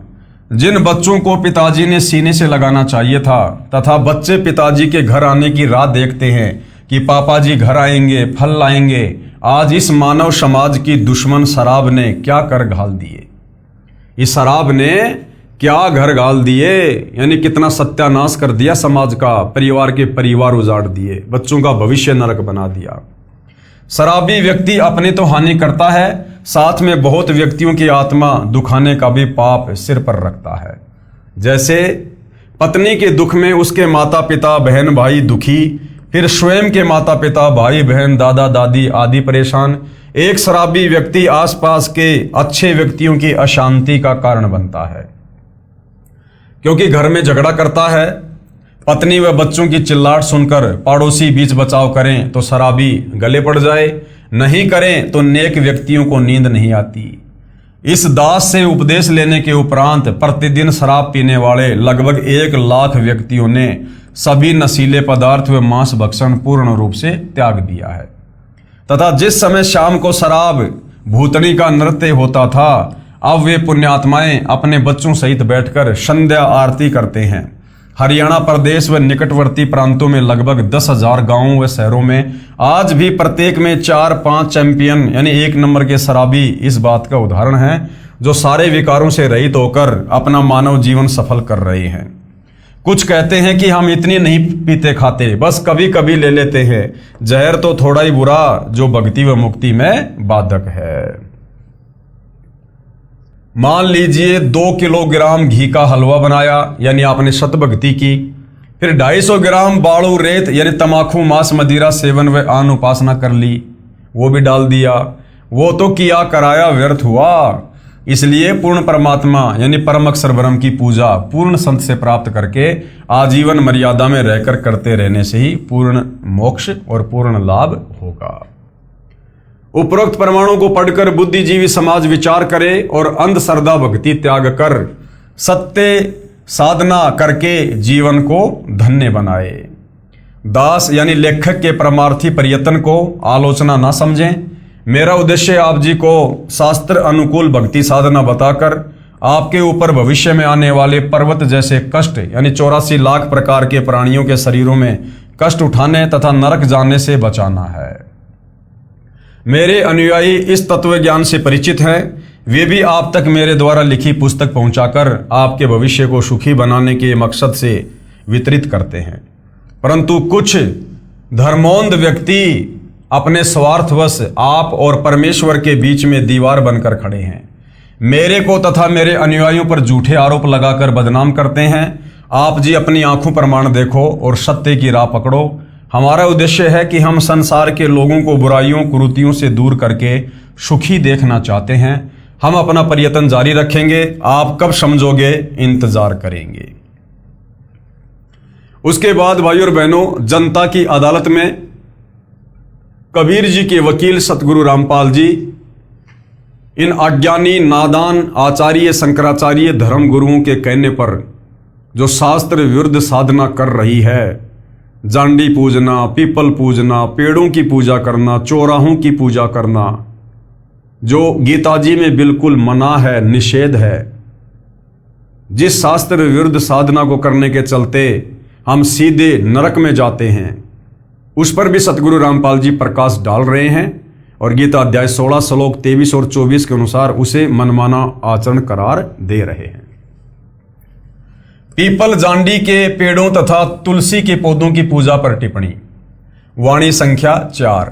जिन बच्चों को पिताजी ने सीने से लगाना चाहिए था तथा बच्चे पिताजी के घर आने की राह देखते हैं कि पापा जी घर आएंगे, फल लाएंगे, आज इस मानव समाज की दुश्मन शराब ने क्या कर घाल दिए। इस शराब ने क्या घर गाल दिए, यानी कितना सत्यानाश कर दिया समाज का। परिवार के परिवार उजाड़ दिए, बच्चों का भविष्य नरक बना दिया। शराबी व्यक्ति अपनी तो हानि करता है, साथ में बहुत व्यक्तियों की आत्मा दुखाने का भी पाप सिर पर रखता है। जैसे पत्नी के दुख में उसके माता पिता बहन भाई दुखी, फिर स्वयं के माता पिता भाई बहन दादा दादी आदि परेशान। एक शराबी व्यक्ति आसपास के अच्छे व्यक्तियों की अशांति का कारण बनता है, क्योंकि घर में झगड़ा करता है। पत्नी व बच्चों की चिल्लाहट सुनकर पड़ोसी बीच बचाव करें तो शराबी गले पड़ जाए, नहीं करें तो नेक व्यक्तियों को नींद नहीं आती। इस दास से उपदेश लेने के उपरांत प्रतिदिन शराब पीने वाले लगभग 1 लाख व्यक्तियों ने सभी नशीले पदार्थ व मांस भक्षण पूर्ण रूप से त्याग दिया है। तथा जिस समय शाम को शराब भूतनी का नृत्य होता था, अब वे पुण्यात्माएं अपने बच्चों सहित बैठकर संध्या आरती करते हैं। हरियाणा प्रदेश व निकटवर्ती प्रांतों में लगभग 10,000 गांवों व शहरों में आज भी प्रत्येक में 4-5 चैंपियन यानी 1 नंबर के शराबी इस बात का उदाहरण है, जो सारे विकारों से रहित होकर अपना मानव जीवन सफल कर रहे हैं। कुछ कहते हैं कि हम इतनी नहीं पीते खाते, बस कभी कभी ले लेते हैं। जहर तो थोड़ा ही बुरा जो भक्ति व मुक्ति में बाधक है। मान लीजिए 2 किलोग्राम घी का हलवा बनाया, यानी आपने शतभक्ति की। फिर 250 ग्राम बाड़ू रेत यानी तमाकू मांस मदिरा सेवन व आन उपासना कर ली, वो भी डाल दिया। वो तो किया कराया व्यर्थ हुआ। इसलिए पूर्ण परमात्मा यानी परम अक्षर ब्रह्म की पूजा पूर्ण संत से प्राप्त करके आजीवन मर्यादा में रहकर करते रहने से ही पूर्ण मोक्ष और पूर्ण लाभ होगा। उपरोक्त प्रमाणों को पढ़कर बुद्धिजीवी समाज विचार करे और अंधश्रद्धा भक्ति त्याग कर सत्य साधना करके जीवन को धन्य बनाए। दास यानी लेखक के परमार्थी प्रयत्न को आलोचना ना समझें। मेरा उद्देश्य आप जी को शास्त्र अनुकूल भक्ति साधना बताकर आपके ऊपर भविष्य में आने वाले पर्वत जैसे कष्ट यानी 84 लाख प्रकार के प्राणियों के शरीरों में कष्ट उठाने तथा नरक जाने से बचाना है। मेरे अनुयायी इस तत्व ज्ञान से परिचित हैं। वे भी आप तक मेरे द्वारा लिखी पुस्तक पहुंचाकर आपके भविष्य को सुखी बनाने के मकसद से वितरित करते हैं। परंतु कुछ धर्मोन्ध व्यक्ति अपने स्वार्थवश आप और परमेश्वर के बीच में दीवार बनकर खड़े हैं। मेरे को तथा मेरे अनुयायियों पर झूठे आरोप लगाकर बदनाम करते हैं। आप जी अपनी आंखों प्रमाण देखो और सत्य की राह पकड़ो। हमारा उद्देश्य है कि हम संसार के लोगों को बुराइयों कुरीतियों से दूर करके सुखी देखना चाहते हैं। हम अपना प्रयत्न जारी रखेंगे। आप कब समझोगे, इंतजार करेंगे। उसके बाद भाइयों और बहनों, जनता की अदालत में कबीर जी के वकील सतगुरु रामपाल जी इन अज्ञानी नादान आचार्य शंकराचार्य धर्म गुरुओं के कहने पर जो शास्त्र विरुद्ध साधना कर रही है, जांडी पूजना, पीपल पूजना, पेड़ों की पूजा करना, चौराहों की पूजा करना, जो गीता जी में बिल्कुल मना है, निषेध है, जिस शास्त्र विरुद्ध साधना को करने के चलते हम सीधे नरक में जाते हैं, उस पर भी सतगुरु रामपाल जी प्रकाश डाल रहे हैं और गीता अध्याय 16 श्लोक 23 और 24 के अनुसार उसे मनमाना आचरण करार दे रहे हैं। पीपल जांडी के पेड़ों तथा तुलसी के पौधों की पूजा पर टिप्पणी। वाणी संख्या 4।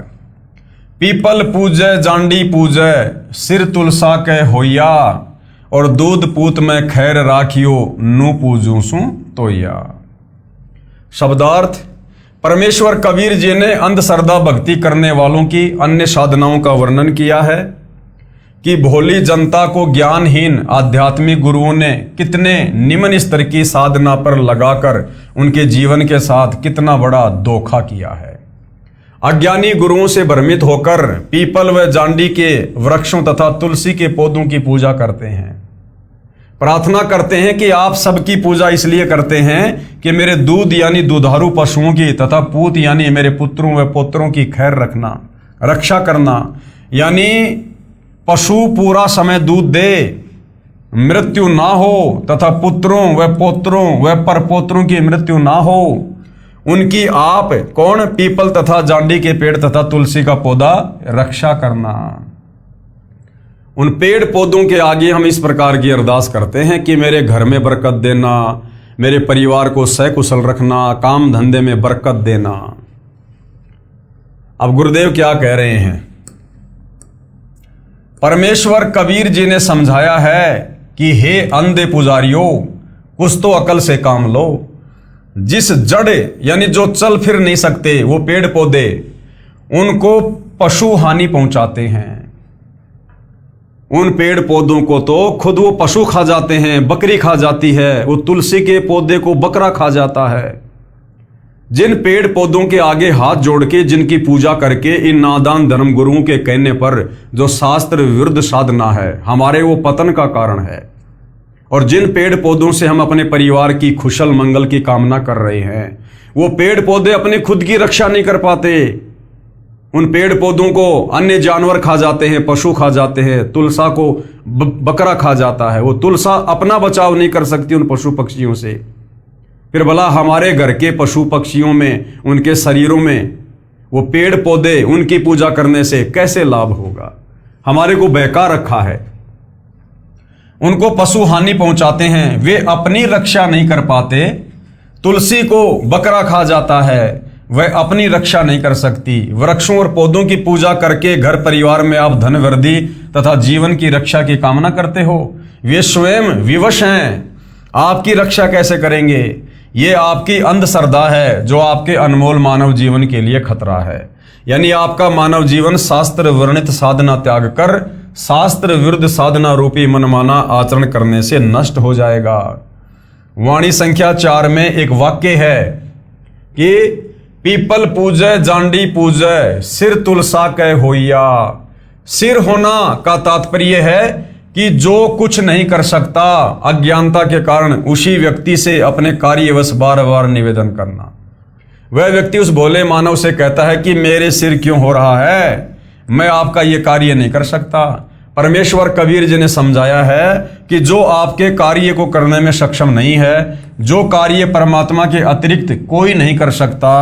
पीपल पूजय जांडी पूजय, सिर तुलसा के होया, और दूध पूत में खैर राखियो नू पूजू सू तोया। शब्दार्थ, परमेश्वर कबीर जी ने अंधश्रद्धा भक्ति करने वालों की अन्य साधनाओं का वर्णन किया है कि भोली जनता को ज्ञानहीन आध्यात्मिक गुरुओं ने कितने निम्न स्तर की साधना पर लगाकर उनके जीवन के साथ कितना बड़ा धोखा किया है। अज्ञानी गुरुओं से भ्रमित होकर पीपल व जांडी के वृक्षों तथा तुलसी के पौधों की पूजा करते हैं। प्रार्थना करते हैं कि आप सबकी पूजा इसलिए करते हैं कि मेरे दूध यानी दुधारू पशुओं की तथा पूत यानी मेरे पुत्रों व पौत्रों की खैर रखना, रक्षा करना, यानी पशु पूरा समय दूध दे, मृत्यु ना हो तथा पुत्रों व पौत्रों व परपोत्रों की मृत्यु ना हो, उनकी आप कौन पीपल तथा जांडी के पेड़ तथा तुलसी का पौधा रक्षा करना। उन पेड़ पौधों के आगे हम इस प्रकार की अरदास करते हैं कि मेरे घर में बरकत देना, मेरे परिवार को सकुशल रखना, काम धंधे में बरकत देना। अब गुरुदेव क्या कह रहे हैं? परमेश्वर कबीर जी ने समझाया है कि हे अंधे पुजारियों, कुछ तो अकल से काम लो। जिस जड़ यानी जो चल फिर नहीं सकते वो पेड़ पौधे, उनको पशु हानि पहुंचाते हैं। उन पेड़ पौधों को तो खुद वो पशु खा जाते हैं, बकरी खा जाती है, वो तुलसी के पौधे को बकरा खा जाता है। जिन पेड़ पौधों के आगे हाथ जोड़ के जिनकी पूजा करके इन नादान धर्म गुरुओं के कहने पर जो शास्त्र विरुद्ध साधना है, हमारे वो पतन का कारण है। और जिन पेड़ पौधों से हम अपने परिवार की खुशल मंगल की कामना कर रहे हैं, वो पेड़ पौधे अपने खुद की रक्षा नहीं कर पाते। उन पेड़ पौधों को अन्य जानवर खा जाते हैं, पशु खा जाते हैं, तुलसा को बकरा खा जाता है। वो तुलसा अपना बचाव नहीं कर सकती उन पशु पक्षियों से। फिर भला हमारे घर के पशु पक्षियों में, उनके शरीरों में वो पेड़ पौधे, उनकी पूजा करने से कैसे लाभ होगा? हमारे को बहका रखा है। उनको पशु हानि पहुंचाते हैं, वे अपनी रक्षा नहीं कर पाते। तुलसी को बकरा खा जाता है, वह अपनी रक्षा नहीं कर सकती। वृक्षों और पौधों की पूजा करके घर परिवार में आप धन वृद्धि तथा जीवन की रक्षा की कामना करते हो। वे स्वयं विवश हैं, आपकी रक्षा कैसे करेंगे? ये आपकी अंधश्रद्धा है जो आपके अनमोल मानव जीवन के लिए खतरा है। यानी आपका मानव जीवन शास्त्र वर्णित साधना त्याग कर शास्त्र विरुद्ध साधना रूपी मनमाना आचरण करने से नष्ट हो जाएगा। वाणी संख्या 4 में एक वाक्य है कि पीपल पूजय जांडी पूजय सिर तुलसा कह होइया। सिर होना का तात्पर्य है कि जो कुछ नहीं कर सकता, अज्ञानता के कारण उसी व्यक्ति से अपने कार्यवश बार बार निवेदन करना। वह व्यक्ति उस भोले मानव से कहता है कि मेरे सिर क्यों हो रहा है, मैं आपका ये कार्य नहीं कर सकता। परमेश्वर कबीर जी ने समझाया है कि जो आपके कार्य को करने में सक्षम नहीं है, जो कार्य परमात्मा के अतिरिक्त कोई नहीं कर सकता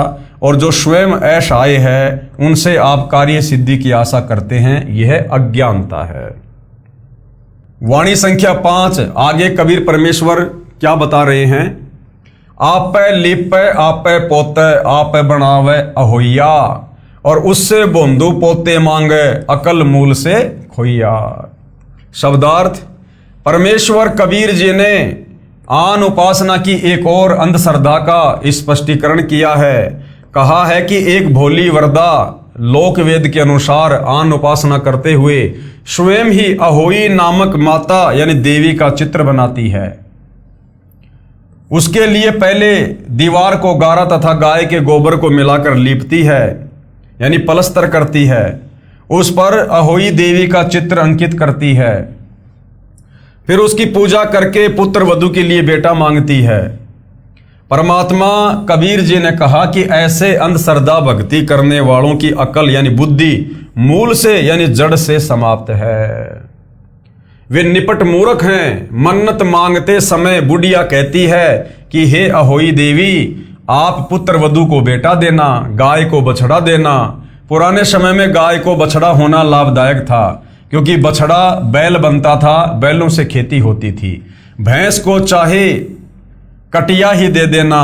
और जो स्वयं असहाय है, उनसे आप कार्य सिद्धि की आशा करते हैं, यह अज्ञानता है। वाणी संख्या 5 आगे कबीर परमेश्वर क्या बता रहे हैं? आप लिप आप पोते आप बनावे अहोइया, और उससे बोंदू पोते मांगे अकल मूल से खोइया। शब्दार्थ, परमेश्वर कबीर जी ने आन उपासना की एक और अंधश्रद्धा का स्पष्टीकरण किया है। कहा है कि एक भोली वरदा लोक वेद के अनुसार आन उपासना करते हुए स्वयं ही अहोई नामक माता यानी देवी का चित्र बनाती है। उसके लिए पहले दीवार को गारा तथा गाय के गोबर को मिलाकर लीपती है, यानी पलस्तर करती है। उस पर अहोई देवी का चित्र अंकित करती है। फिर उसकी पूजा करके पुत्र वधू के लिए बेटा मांगती है। परमात्मा कबीर जी ने कहा कि ऐसे अंधश्रद्धा भक्ति करने वालों की अकल यानी बुद्धि मूल से यानी जड़ से समाप्त है। वे निपट मूर्ख हैं। मन्नत मांगते समय बुढ़िया कहती है कि हे अहोई देवी, आप पुत्र वधू को बेटा देना, गाय को बछड़ा देना। पुराने समय में गाय को बछड़ा होना लाभदायक था, क्योंकि बछड़ा बैल बनता था, बैलों से खेती होती थी। भैंस को चाहे कटिया ही दे देना।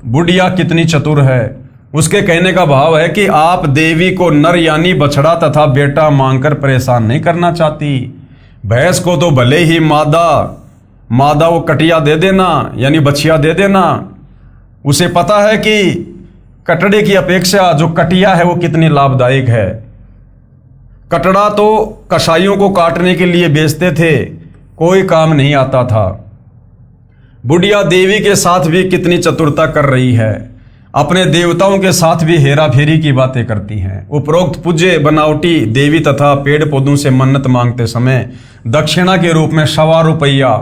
बुढ़िया कितनी चतुर है। उसके कहने का भाव है कि आप देवी को नर यानी बछड़ा तथा बेटा मांगकर परेशान नहीं करना चाहती। भैंस को तो भले ही मादा वो कटिया दे देना, यानी बछिया दे देना, उसे पता है कि कटड़े की अपेक्षा जो कटिया है वो कितनी लाभदायक है। कटड़ा तो कसाईयों को काटने के लिए बेचते थे, कोई काम नहीं आता था। बुढ़िया देवी के साथ भी कितनी चतुरता कर रही है, अपने देवताओं के साथ भी हेरा फेरी की बातें करती हैं। उपरोक्त पूज्य बनावटी देवी तथा पेड़ पौधों से मन्नत मांगते समय दक्षिणा के रूप में 1.25 रुपया,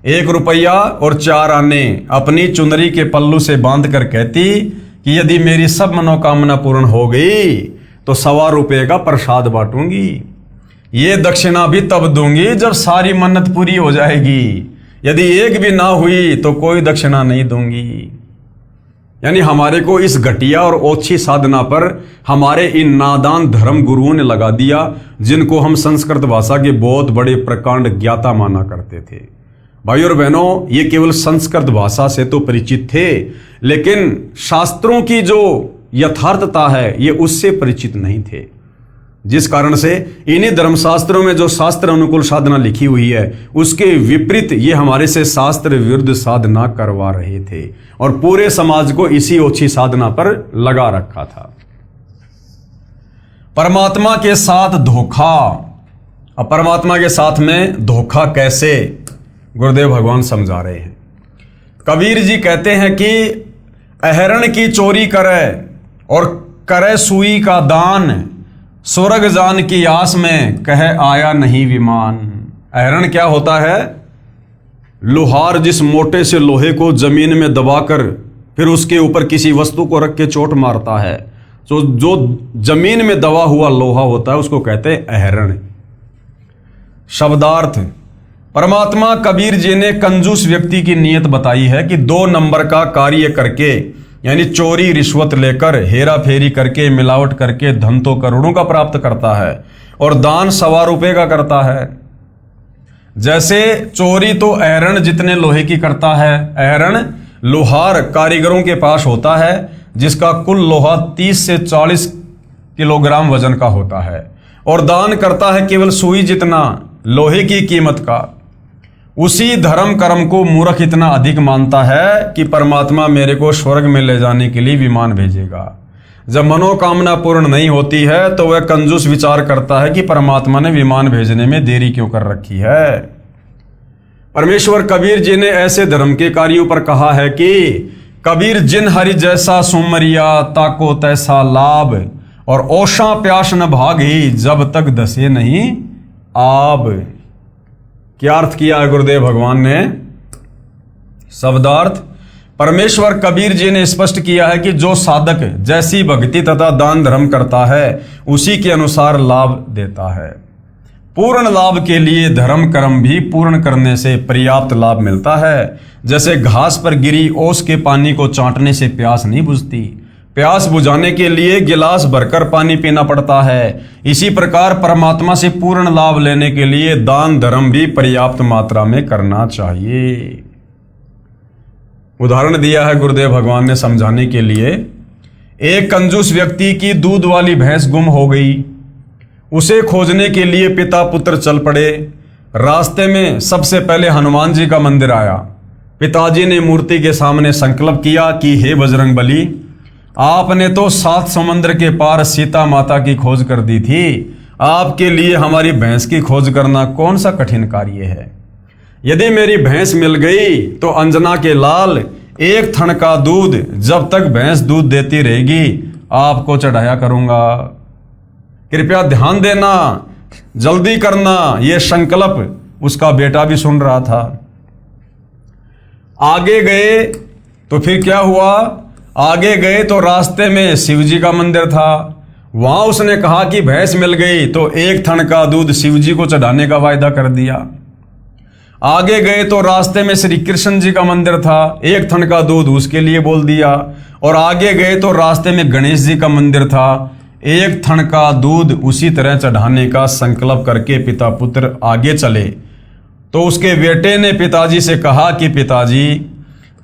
1 रुपया और 4 आने अपनी चुनरी के पल्लू से बांध कर कहती कि यदि मेरी सब मनोकामना पूर्ण हो गई तो 1.25 रुपये का प्रसाद बांटूंगी। ये दक्षिणा भी तब दूंगी जब सारी मन्नत पूरी हो जाएगी, यदि एक भी ना हुई तो कोई दक्षिणा नहीं दूंगी। यानी हमारे को इस घटिया और ओछी साधना पर हमारे इन नादान धर्म गुरुओं ने लगा दिया, जिनको हम संस्कृत भाषा के बहुत बड़े प्रकांड ज्ञाता माना करते थे। भाई और बहनों, ये केवल संस्कृत भाषा से तो परिचित थे, लेकिन शास्त्रों की जो यथार्थता है ये उससे परिचित नहीं थे। जिस कारण से इन्हीं धर्मशास्त्रों में जो शास्त्र अनुकूल साधना लिखी हुई है उसके विपरीत ये हमारे से शास्त्र विरुद्ध साधना करवा रहे थे और पूरे समाज को इसी ओछी साधना पर लगा रखा था। परमात्मा के साथ धोखा। अब परमात्मा के साथ में धोखा कैसे, गुरुदेव भगवान समझा रहे हैं। कबीर जी कहते हैं कि अहरण की चोरी करे और करे सुई का दान, स्वर्ग जान की आस में कहे आया नहीं विमान। अहरण क्या होता है? लोहार जिस मोटे से लोहे को जमीन में दबाकर फिर उसके ऊपर किसी वस्तु को रख के चोट मारता है, तो जो जमीन में दबा हुआ लोहा होता है उसको कहते हैं अहरण। शब्दार्थ, परमात्मा कबीर जी ने कंजूस व्यक्ति की नीयत बताई है कि 2 नंबर का कार्य करके, यानी चोरी रिश्वत लेकर, हेरा फेरी करके, मिलावट करके धन तो करोड़ों का प्राप्त करता है और दान 1.25 रुपये का करता है। जैसे चोरी तो अहरण जितने लोहे की करता है, अहरण लोहार कारीगरों के पास होता है जिसका कुल लोहा 30 से 40 किलोग्राम वजन का होता है, और दान करता है केवल सुई जितना लोहे की कीमत का। उसी धर्म कर्म को मूर्ख इतना अधिक मानता है कि परमात्मा मेरे को स्वर्ग में ले जाने के लिए विमान भेजेगा। जब मनोकामना पूर्ण नहीं होती है तो वह कंजूस विचार करता है कि परमात्मा ने विमान भेजने में देरी क्यों कर रखी है। परमेश्वर कबीर जी ने ऐसे धर्म के कार्यों पर कहा है कि कबीर जिन हरि जैसा सुमरिया ताको तैसा लाभ, और ओषा प्यास न भागी जब तक दसे नहीं आब। क्या अर्थ किया है गुरुदेव भगवान ने? शब्दार्थ, परमेश्वर कबीर जी ने स्पष्ट किया है कि जो साधक जैसी भक्ति तथा दान धर्म करता है उसी के अनुसार लाभ देता है। पूर्ण लाभ के लिए धर्म कर्म भी पूर्ण करने से पर्याप्त लाभ मिलता है। जैसे घास पर गिरी ओस के पानी को चाटने से प्यास नहीं बुझती, प्यास बुझाने के लिए गिलास भरकर पानी पीना पड़ता है। इसी प्रकार परमात्मा से पूर्ण लाभ लेने के लिए दान धर्म भी पर्याप्त मात्रा में करना चाहिए। उदाहरण दिया है गुरुदेव भगवान ने समझाने के लिए। एक कंजूस व्यक्ति की दूध वाली भैंस गुम हो गई। उसे खोजने के लिए पिता पुत्र चल पड़े। रास्ते में सबसे पहले हनुमान जी का मंदिर आया। पिताजी ने मूर्ति के सामने संकल्प किया कि हे बजरंग बली, आपने तो 7 समुद्र के पार सीता माता की खोज कर दी थी, आपके लिए हमारी भैंस की खोज करना कौन सा कठिन कार्य है। यदि मेरी भैंस मिल गई तो अंजना के लाल 1 थन का दूध जब तक भैंस दूध देती रहेगी आपको चढ़ाया करूंगा। कृपया ध्यान देना, जल्दी करना। यह संकल्प उसका बेटा भी सुन रहा था। आगे गए तो फिर क्या हुआ? आगे गए तो रास्ते में शिव जी का मंदिर था। वहां उसने कहा कि भैंस मिल गई तो 1 थन का दूध शिव जी को चढ़ाने का वायदा कर दिया। आगे गए तो रास्ते में श्री कृष्ण जी का मंदिर था, 1 थन का दूध उसके लिए बोल दिया। और आगे गए तो रास्ते में गणेश जी का मंदिर था, 1 थन का दूध उसी तरह चढ़ाने का संकल्प करके पिता पुत्र आगे चले। तो उसके बेटे ने पिताजी से कहा कि पिताजी,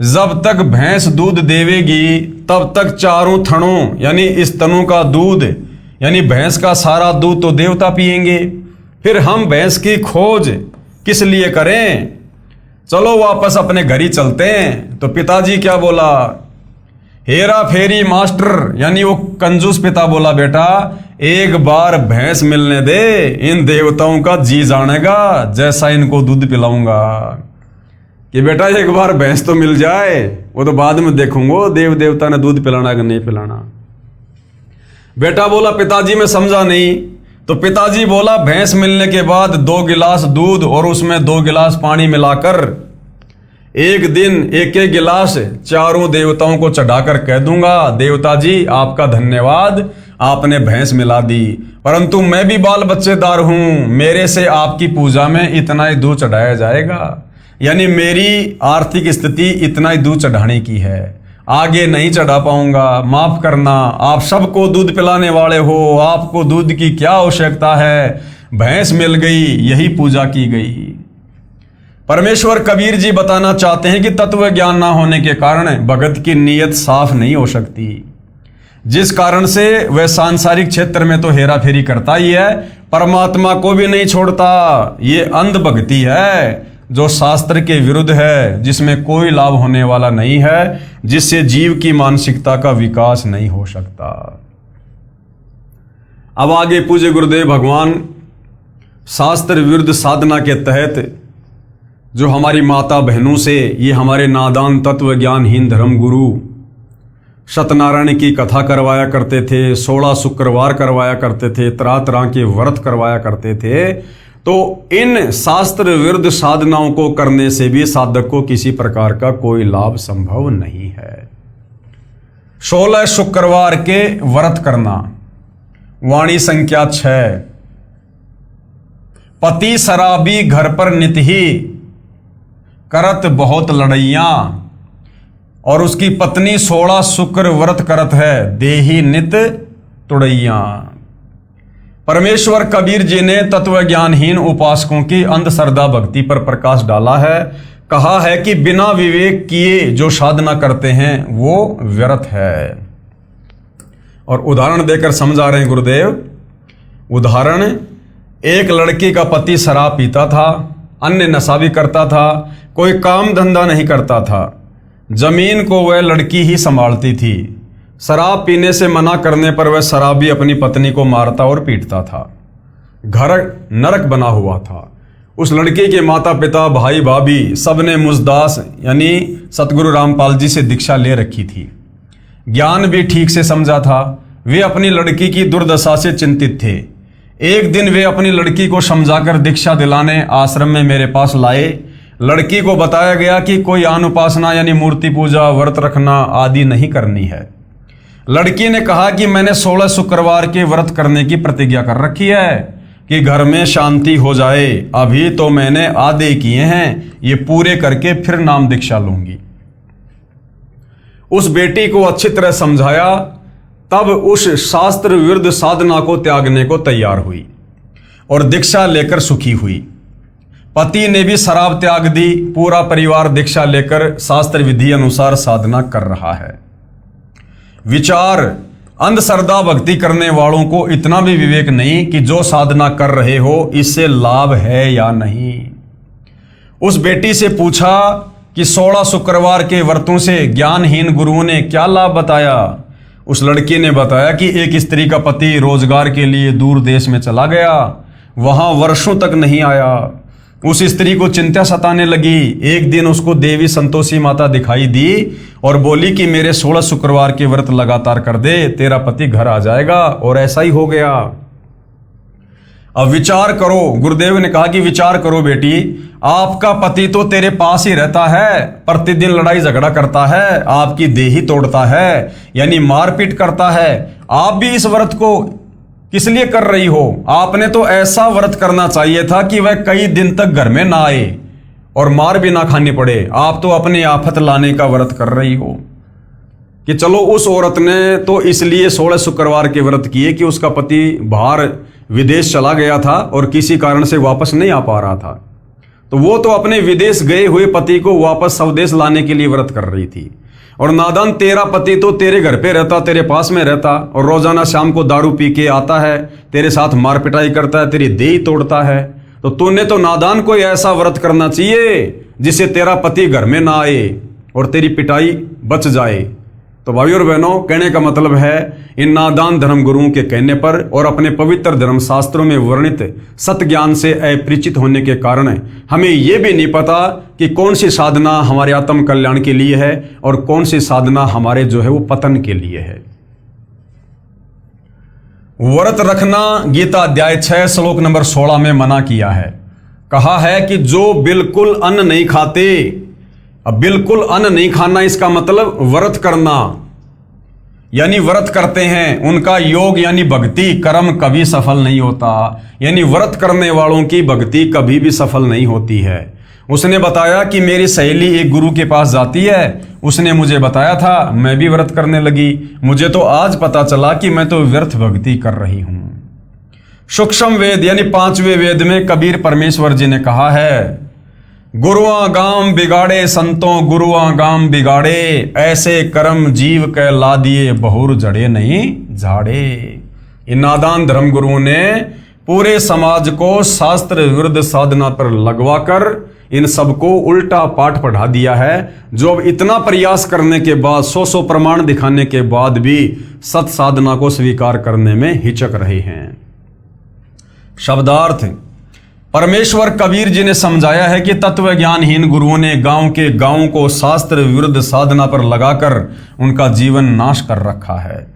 जब तक भैंस दूध देवेगी तब तक 4 थनों यानी इस तनों का दूध यानी भैंस का सारा दूध तो देवता पिएंगे, फिर हम भैंस की खोज किस लिए करें, चलो वापस अपने घर ही चलते हैं। तो पिताजी क्या बोला, हेरा फेरी मास्टर, यानी वो कंजूस पिता बोला, बेटा एक बार भैंस मिलने दे, इन देवताओं का जी जानेगा जैसा इनको दूध पिलाऊंगा। कि बेटा एक बार भैंस तो मिल जाए, वो तो बाद में देखूंगा देव देवता ने दूध पिलाना कि नहीं पिलाना। बेटा बोला पिताजी मैं समझा नहीं। तो पिताजी बोला भैंस मिलने के बाद 2 गिलास दूध और उसमें 2 गिलास पानी मिलाकर एक दिन एक एक गिलास चारों देवताओं को चढ़ाकर कह दूंगा, देवता जी आपका धन्यवाद, आपने भैंस मिला दी, परंतु मैं भी बाल बच्चेदार हूं, मेरे से आपकी पूजा में इतना ही दूध चढ़ाया जाएगा, यानी मेरी आर्थिक स्थिति इतना ही दूध चढ़ाने की है, आगे नहीं चढ़ा पाऊंगा, माफ करना, आप सबको दूध पिलाने वाले हो, आपको दूध की क्या आवश्यकता है, भैंस मिल गई यही पूजा की गई। परमेश्वर कबीर जी बताना चाहते हैं कि तत्व ज्ञान ना होने के कारण भगत की नीयत साफ नहीं हो सकती, जिस कारण से वह सांसारिक क्षेत्र में तो हेरा फेरी करता ही है, परमात्मा को भी नहीं छोड़ता। ये अंध भक्ति है जो शास्त्र के विरुद्ध है, जिसमें कोई लाभ होने वाला नहीं है, जिससे जीव की मानसिकता का विकास नहीं हो सकता। अब आगे पूज्य गुरुदेव भगवान शास्त्र विरुद्ध साधना के तहत जो हमारी माता बहनों से, ये हमारे नादान तत्व ज्ञानहीन धर्म गुरु सत्यनारायण की कथा करवाया करते थे, 16 शुक्रवार करवाया करते थे, तरह तरह के व्रत करवाया करते थे, तो इन शास्त्र विरुद्ध साधनाओं को करने से भी साधक को किसी प्रकार का कोई लाभ संभव नहीं है। 16 शुक्रवार के व्रत करना, वाणी संख्या 6, पति शराबी घर पर नित ही करत बहुत लड़ैया, और उसकी पत्नी 16 शुक्र व्रत करत है, देही नित तुड़ैया। परमेश्वर कबीर जी ने तत्व ज्ञानहीन उपासकों की अंधश्रद्धा भक्ति पर प्रकाश डाला है, कहा है कि बिना विवेक किए जो साधना करते हैं वो व्यर्थ है। और उदाहरण देकर समझा रहे हैं गुरुदेव। उदाहरण, एक लड़की का पति शराब पीता था, अन्य नशा भी करता था, कोई काम धंधा नहीं करता था, जमीन को वह लड़की ही संभालती थी। शराब पीने से मना करने पर वह शराबी अपनी पत्नी को मारता और पीटता था। घर नरक बना हुआ था। उस लड़की के माता पिता भाई भाभी सबने मुजदास यानी सतगुरु रामपाल जी से दीक्षा ले रखी थी, ज्ञान भी ठीक से समझा था। वे अपनी लड़की की दुर्दशा से चिंतित थे। एक दिन वे अपनी लड़की को समझाकर दीक्षा दिलाने आश्रम में मेरे पास लाए। लड़की को बताया गया कि कोई आन उपासना यानी मूर्ति पूजा, व्रत रखना आदि नहीं करनी है। लड़की ने कहा कि मैंने 16 शुक्रवार के व्रत करने की प्रतिज्ञा कर रखी है कि घर में शांति हो जाए। अभी तो मैंने आधे किए हैं, ये पूरे करके फिर नाम दीक्षा लूंगी। उस बेटी को अच्छी तरह समझाया, तब उस शास्त्र विरुद्ध साधना को त्यागने को तैयार हुई और दीक्षा लेकर सुखी हुई। पति ने भी शराब त्याग दी। पूरा परिवार दीक्षा लेकर शास्त्र विधि अनुसार साधना कर रहा है। विचार, अंधश्रद्धा भक्ति करने वालों को इतना भी विवेक नहीं कि जो साधना कर रहे हो इससे लाभ है या नहीं। उस बेटी से पूछा कि 16 शुक्रवार के व्रतों से ज्ञानहीन गुरुओं ने क्या लाभ बताया। उस लड़की ने बताया कि एक स्त्री का पति रोजगार के लिए दूर देश में चला गया, वहां वर्षों तक नहीं आया। उस स्त्री को चिंता सताने लगी। एक दिन उसको देवी संतोषी माता दिखाई दी और बोली कि मेरे 16 शुक्रवार के व्रत लगातार कर दे, तेरा पति घर आ जाएगा। और ऐसा ही हो गया। अब विचार करो, गुरुदेव ने कहा कि विचार करो बेटी, आपका पति तो तेरे पास ही रहता है, प्रतिदिन लड़ाई झगड़ा करता है, आपकी देही तोड़ता है यानी मारपीट करता है। आप भी इस व्रत को किस लिए कर रही हो? आपने तो ऐसा व्रत करना चाहिए था कि वह कई दिन तक घर में ना आए और मार भी ना खानी पड़े। आप तो अपनी आफत लाने का व्रत कर रही हो। कि चलो उस औरत ने तो इसलिए 16 शुक्रवार के व्रत किए कि उसका पति बाहर विदेश चला गया था और किसी कारण से वापस नहीं आ पा रहा था, तो वो तो अपने विदेश गए हुए पति को वापस स्वदेश लाने के लिए व्रत कर रही थी। और नादान तेरा पति तो तेरे घर पे रहता, तेरे पास में रहता, और रोजाना शाम को दारू पी के आता है, तेरे साथ मार पिटाई करता है, तेरी देह तोड़ता है। तो तूने तो नादान कोई ऐसा व्रत करना चाहिए जिससे तेरा पति घर में ना आए और तेरी पिटाई बच जाए। तो भाइयों और बहनों, कहने का मतलब है इन नादान धर्मगुरुओं के कहने पर और अपने पवित्र धर्म शास्त्रों में वर्णित सत्य ज्ञान से अपरिचित होने के कारण हमें यह भी नहीं पता कि कौन सी साधना हमारे आत्म कल्याण के लिए है और कौन सी साधना हमारे जो है वो पतन के लिए है। व्रत रखना गीता अध्याय 6 श्लोक नंबर 16 में मना किया है। कहा है कि जो बिल्कुल अन्न नहीं खाते, अब बिल्कुल अन्न नहीं खाना इसका मतलब व्रत करना, यानी व्रत करते हैं उनका योग यानी भक्ति कर्म कभी सफल नहीं होता। यानी व्रत करने वालों की भक्ति कभी भी सफल नहीं होती है। उसने बताया कि मेरी सहेली एक गुरु के पास जाती है, उसने मुझे बताया था, मैं भी व्रत करने लगी, मुझे तो आज पता चला कि मैं तो व्यर्थ भक्ति कर रही हूं। सूक्ष्म वेद यानी 5वें वेद में कबीर परमेश्वर जी ने कहा है, गुरुआ गाम बिगाड़े संतों गुरुआ गाम बिगाड़े, ऐसे कर्म जीव के ला दिए बहुर जड़े नहीं झाड़े। इन नादान धर्म गुरुओं ने पूरे समाज को शास्त्र विरुद्ध साधना पर लगवाकर इन सबको उल्टा पाठ पढ़ा दिया है, जो अब इतना प्रयास करने के बाद 100 प्रमाण दिखाने के बाद भी सत साधना को स्वीकार करने में हिचक रहे हैं। शब्दार्थ, परमेश्वर कबीर जी ने समझाया है कि तत्व ज्ञानहीन गुरुओं ने गांव के गांव को शास्त्र विरुद्ध साधना पर लगाकर उनका जीवन नाश कर रखा है।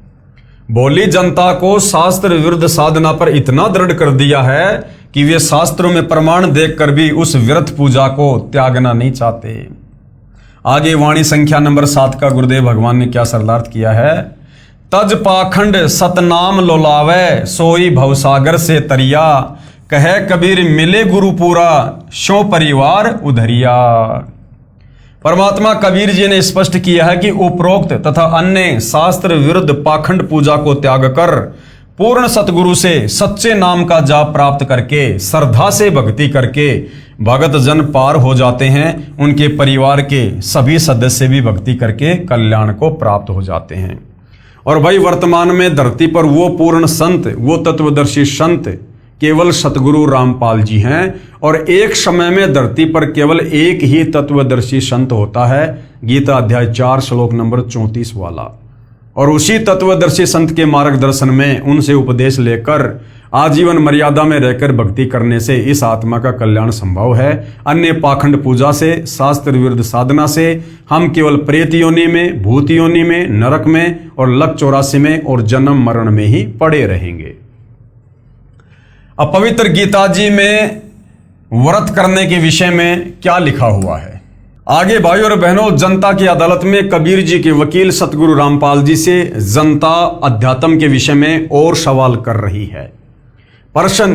भोली जनता को शास्त्र विरुद्ध साधना पर इतना दृढ़ कर दिया है कि वे शास्त्रों में प्रमाण देखकर भी उस व्यर्थ पूजा को त्यागना नहीं चाहते। आगे वाणी संख्या नंबर 7 का गुरुदेव भगवान ने क्या शब्दार्थ किया है, तज पाखंड सतनाम लोलावे सोई भवसागर से तरिया, कहे कबीर मिले गुरु पूरा शो परिवार उधरिया। परमात्मा कबीर जी ने स्पष्ट किया है कि उपरोक्त तथा अन्य शास्त्र विरुद्ध पाखंड पूजा को त्याग कर पूर्ण सतगुरु से सच्चे नाम का जाप प्राप्त करके श्रद्धा से भक्ति करके भगत जन पार हो जाते हैं। उनके परिवार के सभी सदस्य भी भक्ति करके कल्याण को प्राप्त हो जाते हैं। और भाई वर्तमान में धरती पर वो पूर्ण संत, वो तत्वदर्शी संत केवल सतगुरु रामपाल जी हैं। और एक समय में धरती पर केवल एक ही तत्वदर्शी संत होता है, गीता अध्याय 4 श्लोक नंबर 34 वाला। और उसी तत्वदर्शी संत के मार्गदर्शन में उनसे उपदेश लेकर आजीवन मर्यादा में रहकर भक्ति करने से इस आत्मा का कल्याण संभव है। अन्य पाखंड पूजा से, शास्त्र विरुद्ध साधना से हम केवल प्रेत योनि में, भूत योनि में, नरक में और लक 84 में और जन्म मरण में ही पड़े रहेंगे। अब पवित्र गीता जी में व्रत करने के विषय में क्या लिखा हुआ है, आगे भाइयों और बहनों, जनता की अदालत में कबीर जी के वकील सतगुरु रामपाल जी से जनता अध्यात्म के विषय में और सवाल कर रही है। प्रश्न,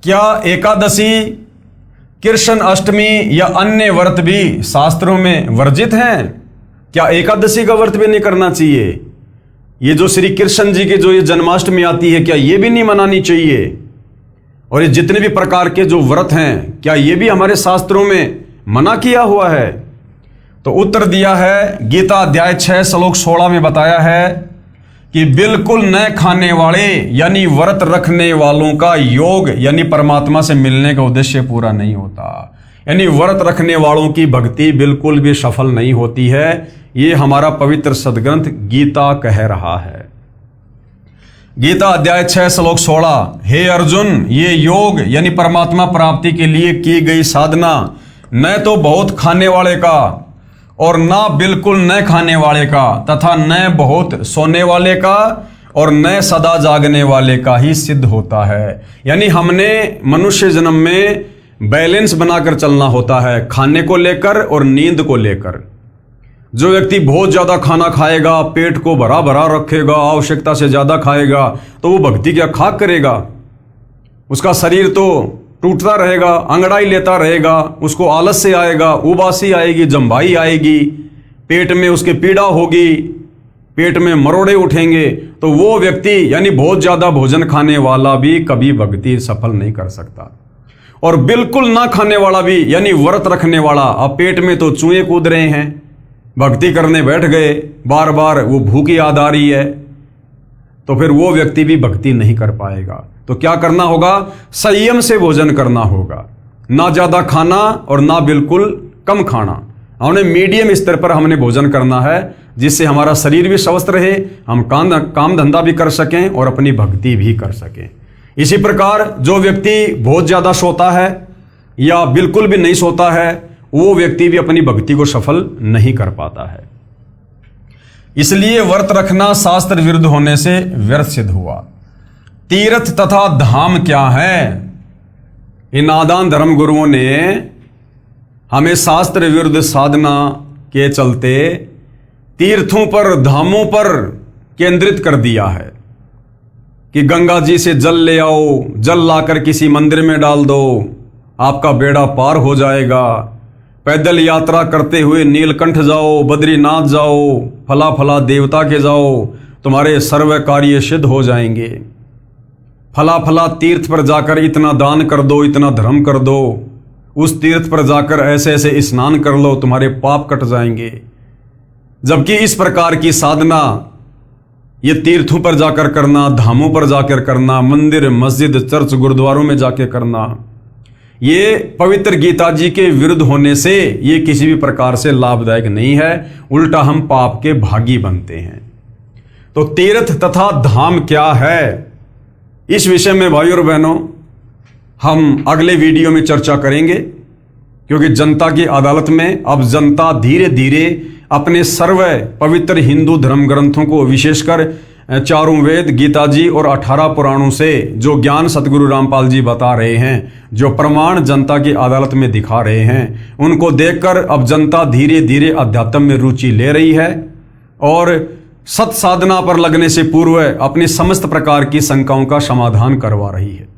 क्या एकादशी, कृष्ण अष्टमी या अन्य व्रत भी शास्त्रों में वर्जित हैं? क्या एकादशी का व्रत भी नहीं करना चाहिए? ये जो श्री कृष्ण जी की जो ये जन्माष्टमी आती है, क्या ये भी नहीं मनानी चाहिए? और ये जितने भी प्रकार के जो व्रत हैं, क्या ये भी हमारे शास्त्रों में मना किया हुआ है? तो उत्तर दिया है, गीता अध्याय 6 श्लोक 16 में बताया है कि बिल्कुल न खाने वाले यानी व्रत रखने वालों का योग यानी परमात्मा से मिलने का उद्देश्य पूरा नहीं होता। यानी व्रत रखने वालों की भक्ति बिल्कुल भी सफल नहीं होती है। ये हमारा पवित्र सदग्रंथ गीता कह रहा है। गीता अध्याय 6 श्लोक 16, हे अर्जुन, ये योग यानी परमात्मा प्राप्ति के लिए की गई साधना न तो बहुत खाने वाले का और ना बिल्कुल न खाने वाले का तथा न बहुत सोने वाले का और न सदा जागने वाले का ही सिद्ध होता है। यानी हमने मनुष्य जन्म में बैलेंस बनाकर चलना होता है, खाने को लेकर और नींद को लेकर। जो व्यक्ति बहुत ज्यादा खाना खाएगा, पेट को भरा भरा रखेगा, आवश्यकता से ज्यादा खाएगा, तो वो भक्ति क्या खाक करेगा? उसका शरीर तो टूटता रहेगा, अंगड़ाई लेता रहेगा, उसको आलस से आएगा, उबासी आएगी, जम्भाई आएगी, पेट में उसके पीड़ा होगी, पेट में मरोड़े उठेंगे। तो वो व्यक्ति यानी बहुत ज्यादा भोजन खाने वाला भी कभी भक्ति सफल नहीं कर सकता। और बिल्कुल ना खाने वाला भी यानी व्रत रखने वाला, अब पेट में तो चूहे कूद रहे हैं, भक्ति करने बैठ गए, बार बार वो भूख याद आ रही है, तो फिर वो व्यक्ति भी भक्ति नहीं कर पाएगा। तो क्या करना होगा? संयम से भोजन करना होगा, ना ज़्यादा खाना और ना बिल्कुल कम खाना। हमने मीडियम स्तर पर हमने भोजन करना है, जिससे हमारा शरीर भी स्वस्थ रहे, हम काम धंधा भी कर सकें और अपनी भक्ति भी कर सकें। इसी प्रकार जो व्यक्ति बहुत ज़्यादा सोता है या बिल्कुल भी नहीं सोता है, वो व्यक्ति भी अपनी भक्ति को सफल नहीं कर पाता है। इसलिए व्रत रखना शास्त्र विरुद्ध होने से व्यर्थ सिद्ध हुआ। तीर्थ तथा धाम क्या है? इन आदान धर्म गुरुओं ने हमें शास्त्र विरुद्ध साधना के चलते तीर्थों पर, धामों पर केंद्रित कर दिया है कि गंगा जी से जल ले आओ, जल लाकर किसी मंदिर में डाल दो, आपका बेड़ा पार हो जाएगा। पैदल यात्रा करते हुए नीलकंठ जाओ, बद्रीनाथ जाओ, फला फला देवता के जाओ, तुम्हारे सर्व कार्य सिद्ध हो जाएंगे। फला फला तीर्थ पर जाकर इतना दान कर दो, इतना धर्म कर दो, उस तीर्थ पर जाकर ऐसे ऐसे स्नान कर लो, तुम्हारे पाप कट जाएंगे। जबकि इस प्रकार की साधना ये तीर्थों पर जाकर करना, धामों पर जाकर करना, मंदिर, मस्जिद, चर्च, गुरुद्वारों में जाकर करना, ये पवित्र गीता जी के विरुद्ध होने से ये किसी भी प्रकार से लाभदायक नहीं है, उल्टा हम पाप के भागी बनते हैं। तो तीर्थ तथा धाम क्या है, इस विषय में भाइयों और बहनों हम अगले वीडियो में चर्चा करेंगे, क्योंकि जनता की अदालत में अब जनता धीरे धीरे अपने सर्व पवित्र हिंदू धर्म ग्रंथों को, विशेषकर चारों वेद, गीता जी और 18 पुराणों से जो ज्ञान सतगुरु रामपाल जी बता रहे हैं, जो प्रमाण जनता की अदालत में दिखा रहे हैं, उनको देखकर अब जनता धीरे धीरे अध्यात्म में रुचि ले रही है और सत साधना पर लगने से पूर्व अपनी समस्त प्रकार की शंकाओं का समाधान करवा रही है।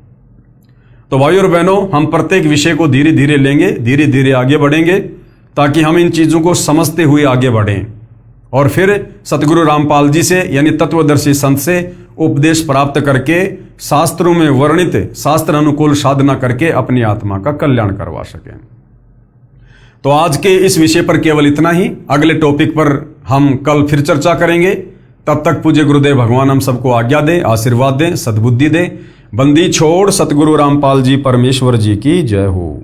तो भाइयों और बहनों, हम प्रत्येक विषय को धीरे धीरे लेंगे, धीरे धीरे आगे बढ़ेंगे, ताकि हम इन चीज़ों को समझते हुए आगे बढ़ें और फिर सतगुरु रामपाल जी से यानी तत्वदर्शी संत से उपदेश प्राप्त करके शास्त्रों में वर्णित शास्त्र अनुकूल साधना करके अपनी आत्मा का कल्याण करवा सकें। तो आज के इस विषय पर केवल इतना ही। अगले टॉपिक पर हम कल फिर चर्चा करेंगे। तब तक पूज्य गुरुदेव भगवान हम सबको आज्ञा दें, आशीर्वाद दें, सद्बुद्धि दें। बंदी छोड़ सतगुरु रामपाल जी परमेश्वर जी की जय हो।